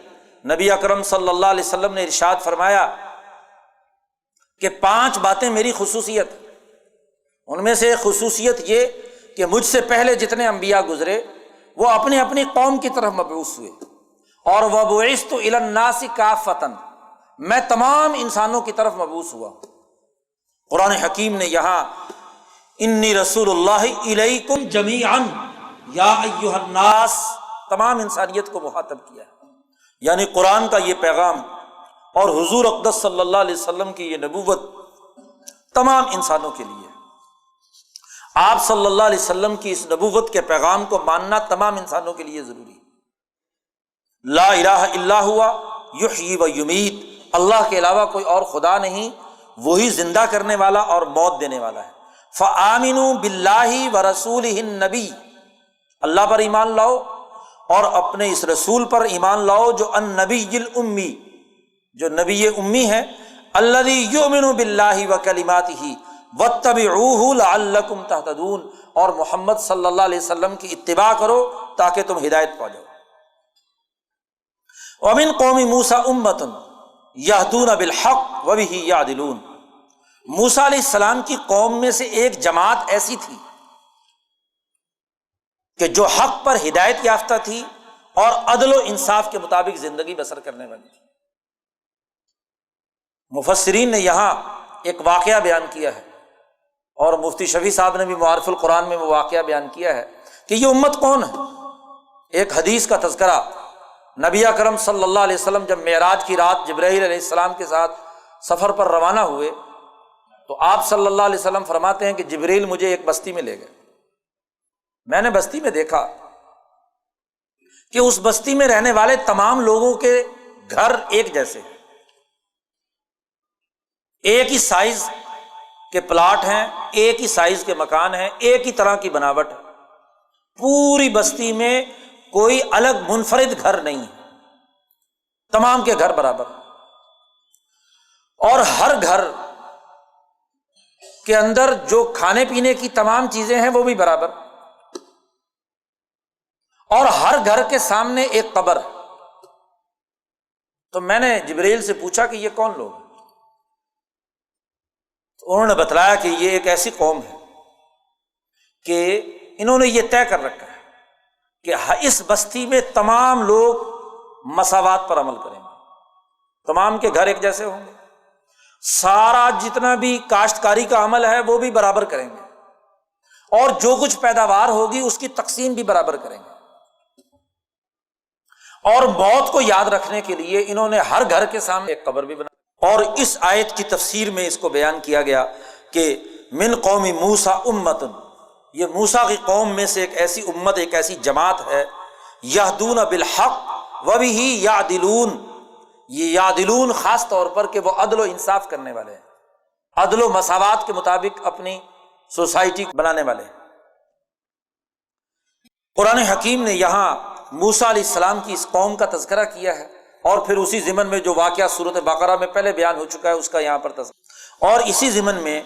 نبی اکرم صلی اللہ علیہ وسلم نے ارشاد فرمایا کہ 5 باتیں میری خصوصیت، ان میں سے خصوصیت یہ کہ مجھ سے پہلے جتنے انبیاء گزرے وہ اپنی اپنی قوم کی طرف مبعوث ہوئے، اور وبعثت الی الناس کافۃ، میں تمام انسانوں کی طرف مبعوث ہوا۔ قرآن حکیم نے یہاں انی رسول اللہ الیکم جمیعا یا ایھا الناس تمام انسانیت کو مخاطب کیا ہے، یعنی قرآن کا یہ پیغام اور حضور اقدس صلی اللہ علیہ وسلم کی یہ نبوت تمام انسانوں کے لیے ہے۔ آپ صلی اللہ علیہ وسلم کی اس نبوت کے پیغام کو ماننا تمام انسانوں کے لیے ضروری ہے۔ لا الہ الا ہوا یحیی و یمیت، اللہ کے علاوہ کوئی اور خدا نہیں، وہی زندہ کرنے والا اور موت دینے والا ہے۔ فآمنوا باللہ ورسولہ النبی، اللہ پر ایمان لاؤ اور اپنے اس رسول پر ایمان لاؤ جو النبی الامی، جو نبی امی ہے، الذی یؤمن باللہ وکلماتہ واتبعوہ لعلکم تہتدون، اور محمد صلی اللہ علیہ وسلم کی اتباع کرو تاکہ تم ہدایت پا جاؤ۔ ومن قوم موسیٰ امۃ یہدون بالحق وبہ یعدلون، موسیٰ علیہ السلام کی قوم میں سے ایک جماعت ایسی تھی کہ جو حق پر ہدایت یافتہ تھی اور عدل و انصاف کے مطابق زندگی بسر کرنے والی تھی۔ مفسرین نے یہاں ایک واقعہ بیان کیا ہے، اور مفتی شفیع صاحب نے بھی معارف القرآن میں وہ واقعہ بیان کیا ہے کہ یہ امت کون ہے۔ ایک حدیث کا تذکرہ، نبی اکرم صلی اللہ علیہ وسلم جب معراج کی رات جبرائیل علیہ السلام کے ساتھ سفر پر روانہ ہوئے تو آپ صلی اللہ علیہ وسلم فرماتے ہیں کہ جبرائیل مجھے ایک بستی میں لے گئے، میں نے بستی میں دیکھا کہ اس بستی میں رہنے والے تمام لوگوں کے گھر ایک جیسے ہیں، ایک ہی سائز کے پلاٹ ہیں، ایک ہی سائز کے مکان ہیں، ایک ہی طرح کی بناوٹ ہے، پوری بستی میں کوئی الگ منفرد گھر نہیں ہے، تمام کے گھر برابر، اور ہر گھر کے اندر جو کھانے پینے کی تمام چیزیں ہیں وہ بھی برابر، اور ہر گھر کے سامنے ایک قبر ہے۔ تو میں نے جبرائیل سے پوچھا کہ یہ کون لوگ ہیں؟ تو انہوں نے بتلایا کہ یہ ایک ایسی قوم ہے کہ انہوں نے یہ طے کر رکھا ہے کہ اس بستی میں تمام لوگ مساوات پر عمل کریں گے، تمام کے گھر ایک جیسے ہوں گے، سارا جتنا بھی کاشتکاری کا عمل ہے وہ بھی برابر کریں گے، اور جو کچھ پیداوار ہوگی اس کی تقسیم بھی برابر کریں گے۔ اور موت کو یاد رکھنے کے لیے انہوں نے ہر گھر کے سامنے ایک قبر بھی بنائی۔ اور اس آیت کی تفسیر میں اس کو بیان کیا گیا کہ من قوم موسیٰ امت، یہ موسیٰ کی قوم میں سے ایک ایسی امت، ایک ایسی جماعت ہے، یہدون بالحق وبہ یعدلون، یہ یعدلون خاص طور پر کہ وہ عدل و انصاف کرنے والے ہیں، عدل و مساوات کے مطابق اپنی سوسائٹی بنانے والے ہیں۔ قرآن حکیم نے یہاں موسیٰ علیہ السلام کی اس قوم کا تذکرہ کیا ہے، اور پھر اسی ضمن میں جو واقعہ سورۃ بقرہ میں پہلے بیان ہو چکا ہے اس کا یہاں پر تذکرہ، اور اسی ضمن میں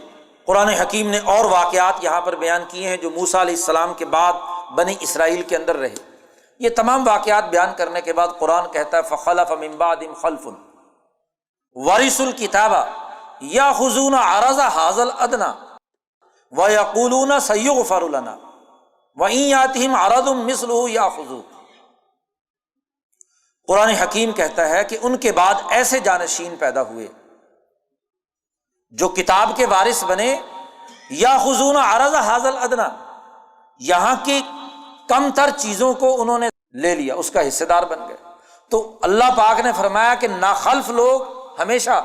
قرآن حکیم نے اور واقعات یہاں پر بیان کیے ہیں جو موسیٰ علیہ السلام کے بعد بنی اسرائیل کے اندر رہے۔ یہ تمام واقعات بیان کرنے کے بعد قرآن کہتا ہے فخلف من بعدہم خلف ورثوا الکتاب یاخذون عرض ھذا الادنی ویقولون سیغفر لنا وَإِن یأتِہم عرض مثلہ یأخذوہ۔ قرآن حکیم کہتا ہے کہ ان کے بعد ایسے جانشین پیدا ہوئے جو کتاب کے وارث بنے، یاخذون عرض ھذا الادنی، یہاں کی کم تر چیزوں کو انہوں نے لے لیا، اس کا حصے دار بن گئے۔ تو اللہ پاک نے فرمایا کہ ناخلف لوگ ہمیشہ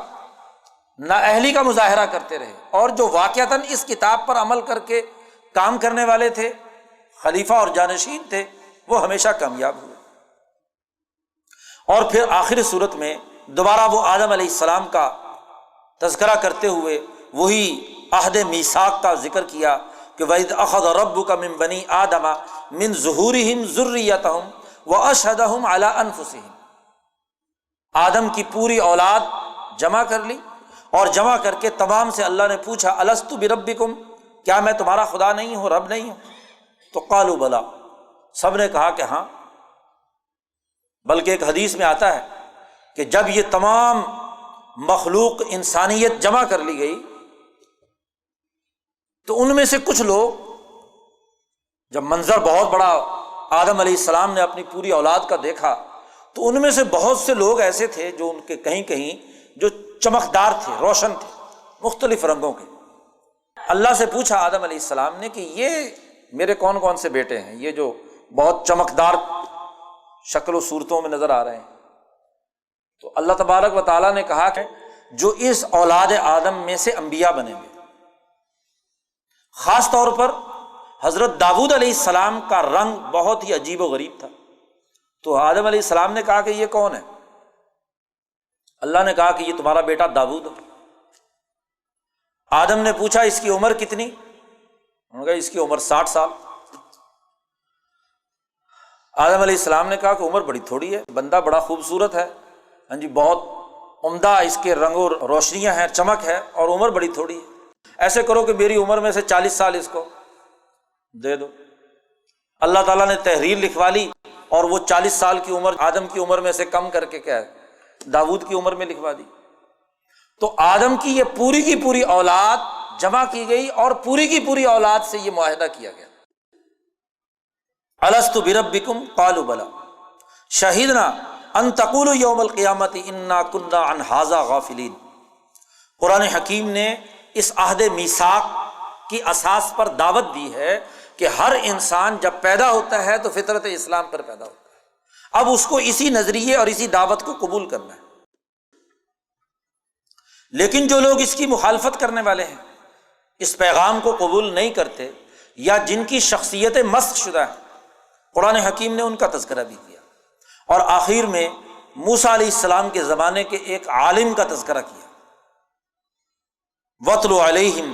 نااہلی کا مظاہرہ کرتے رہے، اور جو واقعتاً اس کتاب پر عمل کر کے کام کرنے والے تھے، خلیفہ اور جانشین تھے، وہ ہمیشہ کامیاب ہوئے۔ اور پھر آخر صورت میں دوبارہ وہ آدم علیہ السلام کا تذکرہ کرتے ہوئے وہی عہد میثاق کا ذکر کیا کہ وَإِذْ أَخَذَ رَبُّكَ مِن بَنِي آدَمَ مِن ظُهُورِهِمْ ذُرِّيَّتَهُمْ وَأَشْهَدَهُمْ عَلَىٰ أَنفُسِهِمْ، آدم کی پوری اولاد جمع کر لی، اور جمع کر کے تمام سے اللہ نے پوچھا أَلَسْتُ بِرَبِّكُمْ، کیا میں تمہارا خدا نہیں ہوں، رب نہیں ہوں؟ تو قالوا بلا، سب نے کہا کہ ہاں۔ بلکہ ایک حدیث میں آتا ہے کہ جب یہ تمام مخلوق انسانیت جمع کر لی گئی تو ان میں سے کچھ لوگ، جب منظر بہت بڑا آدم علیہ السلام نے اپنی پوری اولاد کا دیکھا، تو ان میں سے بہت سے لوگ ایسے تھے جو ان کے کہیں کہیں جو چمکدار تھے، روشن تھے، مختلف رنگوں کے۔ اللہ سے پوچھا آدم علیہ السلام نے کہ یہ میرے کون کون سے بیٹے ہیں، یہ جو بہت چمکدار شکل و صورتوں میں نظر آ رہے ہیں؟ تو اللہ تبارک و تعالیٰ نے کہا کہ جو اس اولاد آدم میں سے انبیاء بنیں گے، خاص طور پر حضرت داؤد علیہ السلام کا رنگ بہت ہی عجیب و غریب تھا۔ تو آدم علیہ السلام نے کہا کہ یہ کون ہے؟ اللہ نے کہا کہ یہ تمہارا بیٹا داؤد ہے۔ آدم نے پوچھا اس کی عمر کتنی؟ انہوں نے کہا اس کی عمر 60 سال۔ آدم علیہ السلام نے کہا کہ عمر بڑی تھوڑی ہے، بندہ بڑا خوبصورت ہے، ہاں جی، بہت عمدہ اس کے رنگ و روشنیاں ہیں، چمک ہے، اور عمر بڑی تھوڑی ہے۔ ایسے کرو کہ میری عمر میں سے 40 سال اس کو دے دو۔ اللہ تعالیٰ نے تحریر لکھوا لی، اور وہ 40 سال کی عمر آدم کی عمر میں سے کم کر کے کیا ہے، داؤد کی عمر میں لکھوا دی۔ تو آدم کی یہ پوری کی پوری اولاد جمع کی گئی، اور پوری کی پوری اولاد سے یہ معاہدہ کیا گیا، الست بربکم قالوا بلا شہدنا ان تقولوا یوم القیامت انا کنا عن ھذا غافلین۔ قرآن حکیم نے اس عہد میثاق کی اساس پر دعوت دی ہے کہ ہر انسان جب پیدا ہوتا ہے تو فطرت اسلام پر پیدا ہوتا ہے، اب اس کو اسی نظریے اور اسی دعوت کو قبول کرنا ہے۔ لیکن جو لوگ اس کی مخالفت کرنے والے ہیں، اس پیغام کو قبول نہیں کرتے، یا جن کی شخصیتیں مسخ شدہ ہیں، قرآن حکیم نے ان کا تذکرہ بھی کیا، اور آخر میں موسیٰ علیہ السلام کے زمانے کے ایک عالم کا تذکرہ کیا، وَاتْلُ عَلَيْهِمْ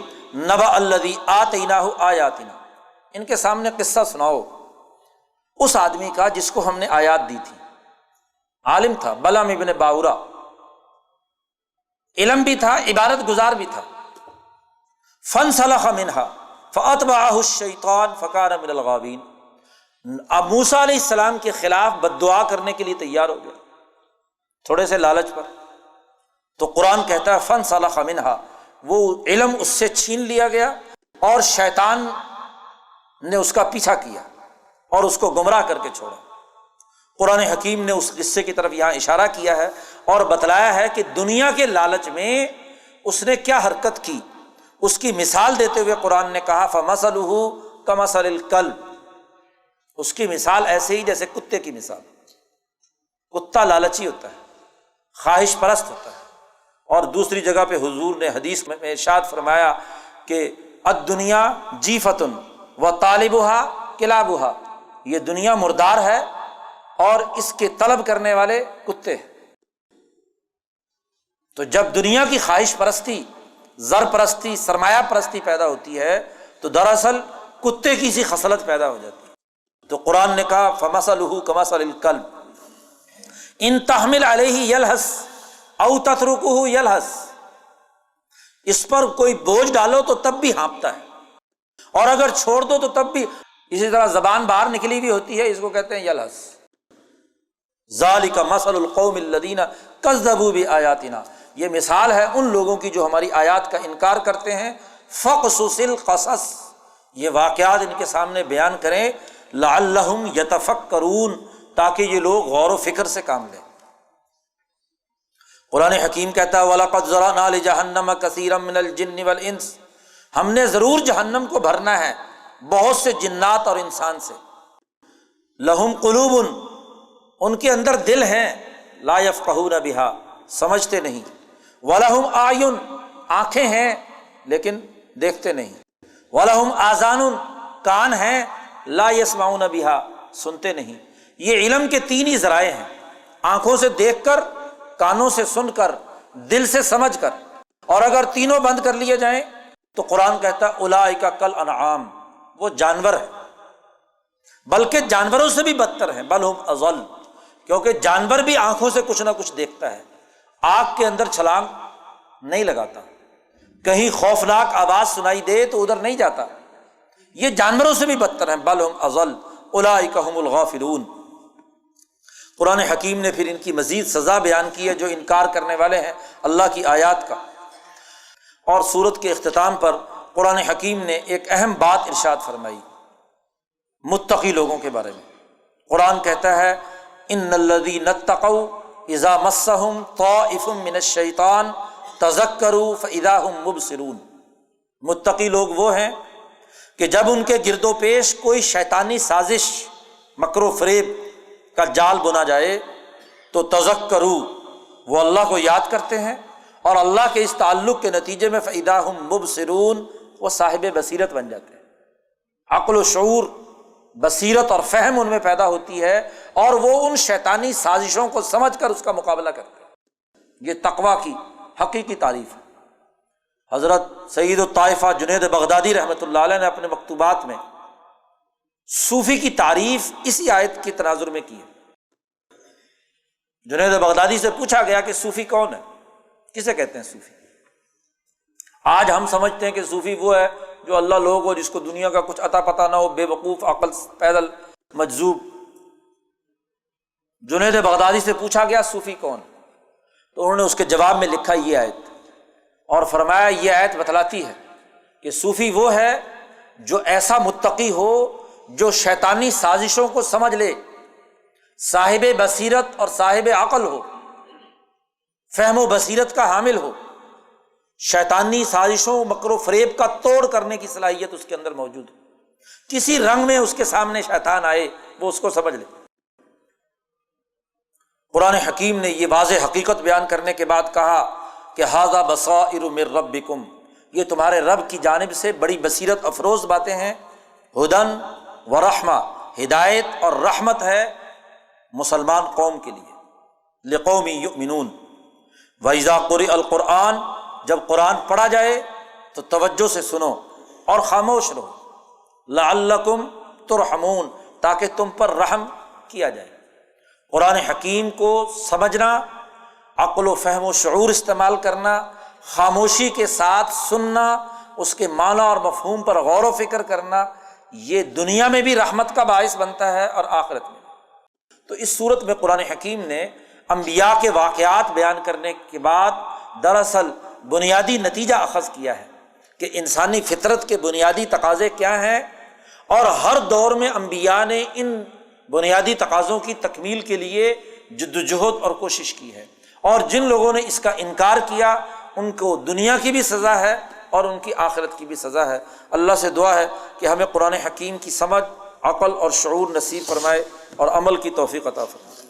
نَبَأَ الَّذِي آتَيْنَاهُ آیَاتِنَا، ان کے سامنے قصہ سناؤ اس آدمی کا جس کو ہم نے آیات دی تھی۔ عالم تھا، بلعم ابن باورا، علم بھی تھا، عبادت گزار بھی تھا۔ فَانْسَلَخَ مِنْهَا فَأَتْبَعَهُ الشَّيْطَانُ فَكَانَ مِنَ الْغَاوِينَ، اب موسیٰ علیہ السلام کے خلاف بد دعا کرنے کے لیے تیار ہو گیا، تھوڑے سے لالچ پر۔ تو قرآن کہتا ہے فَانْسَلَخَ مِنْهَا، وہ علم اس سے چھین لیا گیا، اور شیطان نے اس کا پیچھا کیا اور اس کو گمراہ کر کے چھوڑا۔ قرآن حکیم نے اس قصے کی طرف یہاں اشارہ کیا ہے اور بتلایا ہے کہ دنیا کے لالچ میں اس نے کیا حرکت کی۔ اس کی مثال دیتے ہوئے قرآن نے کہا فَمَثَلُهُ كَمَثَلِ الْكَلْبِ، اس کی مثال ایسے ہی جیسے کتے کی مثال۔ کتا لالچی ہوتا ہے، خواہش پرست ہوتا ہے۔ اور دوسری جگہ پہ حضور نے حدیث میں ارشاد فرمایا کہ الدنیا جیفۃ وطالبها کلابها، یہ دنیا مردار ہے اور اس کے طلب کرنے والے کتے ہیں۔ تو جب دنیا کی خواہش پرستی، زر پرستی، سرمایہ پرستی پیدا ہوتی ہے تو دراصل کتے کی سی خصلت پیدا ہو جاتی ہے۔ تو قرآن نے کہا فَمَثَلُهُ كَمَثَلِ الْكَلْبِ إِن تَحْمِلْ عَلَيْهِ يَلْهَثْ أَوْ تَتْرُكُهُ يَلْهَثْ، اس پر کوئی بوجھ ڈالو تو تب بھی ہانپتا ہے، اور اگر چھوڑ دو تو تب بھی۔ اسی طرح زبان باہر نکلی ہوئی ہوتی ہے، اس کو کہتے ہیں یلہث۔ ذَلِكَ مَثَلُ الْقَوْمِ الَّذِينَ كَذَّبُوا بِآيَاتِنَا، یہ مثال ہے ان لوگوں کی جو ہماری آیات کا انکار کرتے ہیں۔ فَقْصُصِ الْقَصَصِ، یہ واقعات ان کے سامنے بیان کریں، لَعَلَّهُمْ يَتَفَكَّرُونَ، تاکہ یہ لوگ غور و فکر سے کام لیں۔ قرآن حکیم کہتا ہے وَلَقَدْ ذَرَأْنَا لِجَهَنَّمَ كَثِيرًا مِنَ الْجِنِّ وَالْإِنسِ، ہم نے ضرور جہنم کو بھرنا ہے بہت سے جنات اور انسان سے۔ لَهُمْ قُلُوبٌ، ان کے اندر دل ہیں، لَا يَفْقَهُونَ بِهَا، سمجھتے نہیں۔ وَلَهُمْ أَعْيُنٌ، آنکھیں ہیں لیکن دیکھتے نہیں۔ وَلَهُمْ آذَانٌ، کان ہیں، لَا يَسْمَعُونَ بِهَا، سنتے نہیں۔ یہ علم کے تین ہی ذرائع ہیں، آنکھوں سے دیکھ کر، کانوں سے سن کر، دل سے سمجھ کر، اور اگر تینوں بند کر لیے جائیں تو قرآن کہتا ہے اولئک کالانعام، وہ جانور ہیں، بلکہ جانوروں سے بھی بدتر ہیں، بل ہم اضل، کیونکہ جانور بھی آنکھوں سے کچھ نہ کچھ دیکھتا ہے، آگ کے اندر چھلانگ نہیں لگاتا، کہیں خوفناک آواز سنائی دے تو ادھر نہیں جاتا، یہ جانوروں سے بھی بدتر ہیں، بل ہم اضل اولئک هم الغافلون۔ قرآن حکیم نے پھر ان کی مزید سزا بیان کی ہے جو انکار کرنے والے ہیں اللہ کی آیات کا۔ اور سورت کے اختتام پر قرآن حکیم نے ایک اہم بات ارشاد فرمائی متقی لوگوں کے بارے میں۔ قرآن کہتا ہے ان الذین اتقوا اذا مسهم طائف من الشیطان تذکروا فاذا هم مبصرون، متقی لوگ وہ ہیں کہ جب ان کے گرد و پیش کوئی شیطانی سازش، مکر و فریب کا جال بنا جائے تو تذکروا، وہ اللہ کو یاد کرتے ہیں، اور اللہ کے اس تعلق کے نتیجے میں فاذا هم مبصرون، وہ صاحب بصیرت بن جاتے ہیں، عقل و شعور، بصیرت اور فہم ان میں پیدا ہوتی ہے، اور وہ ان شیطانی سازشوں کو سمجھ کر اس کا مقابلہ کرتے ہیں۔ یہ تقویٰ کی حقیقی تعریف ہے۔ حضرت سید الطائفہ جنید بغدادی رحمۃ اللہ علیہ نے اپنے مکتوبات میں صوفی کی تعریف اسی آیت کے تناظر میں کی ہے۔ جنید بغدادی سے پوچھا گیا کہ صوفی کون ہے، کسے کہتے ہیں صوفی؟ آج ہم سمجھتے ہیں کہ صوفی وہ ہے جو اللہ لوگ ہو، جس کو دنیا کا کچھ عطا پتہ نہ ہو، بے وقوف، عقل پیدل، مجذوب۔ جنید بغدادی سے پوچھا گیا صوفی کون، تو انہوں نے اس کے جواب میں لکھا یہ آیت، اور فرمایا یہ آیت بتلاتی ہے کہ صوفی وہ ہے جو ایسا متقی ہو جو شیطانی سازشوں کو سمجھ لے، صاحب بصیرت اور صاحب عقل ہو، فہم و بصیرت کا حامل ہو، شیطانی سازشوں، مکر و فریب کا توڑ کرنے کی صلاحیت اس کے اندر موجود ہے، کسی رنگ میں اس کے سامنے شیطان آئے وہ اس کو سمجھ لے۔ قرآن حکیم نے یہ واضح حقیقت بیان کرنے کے بعد کہا کہ ھذا بصائر من ربکم، یہ تمہارے رب کی جانب سے بڑی بصیرت افروز باتیں ہیں، ھدی ورحمہ، ہدایت اور رحمت ہے مسلمان قوم کے لیے، لقوم یؤمنون۔ وَإِذَا قُرِئَ الْقُرْآنُ، جب قرآن پڑھا جائے تو توجہ سے سنو اور خاموش رہو، لعلکم ترحمون، تاکہ تم پر رحم کیا جائے۔ قرآن حکیم کو سمجھنا، عقل و فہم و شعور استعمال کرنا، خاموشی کے ساتھ سننا، اس کے معنی اور مفہوم پر غور و فکر کرنا، یہ دنیا میں بھی رحمت کا باعث بنتا ہے اور آخرت میں۔ تو اس صورت میں قرآن حکیم نے انبیاء کے واقعات بیان کرنے کے بعد دراصل بنیادی نتیجہ اخذ کیا ہے کہ انسانی فطرت کے بنیادی تقاضے کیا ہیں، اور ہر دور میں انبیاء نے ان بنیادی تقاضوں کی تکمیل کے لیے جدوجہد اور کوشش کی ہے، اور جن لوگوں نے اس کا انکار کیا ان کو دنیا کی بھی سزا ہے اور ان کی آخرت کی بھی سزا ہے۔ اللہ سے دعا ہے کہ ہمیں قرآن حکیم کی سمجھ، عقل اور شعور نصیب فرمائے اور عمل کی توفیق عطا فرمائے۔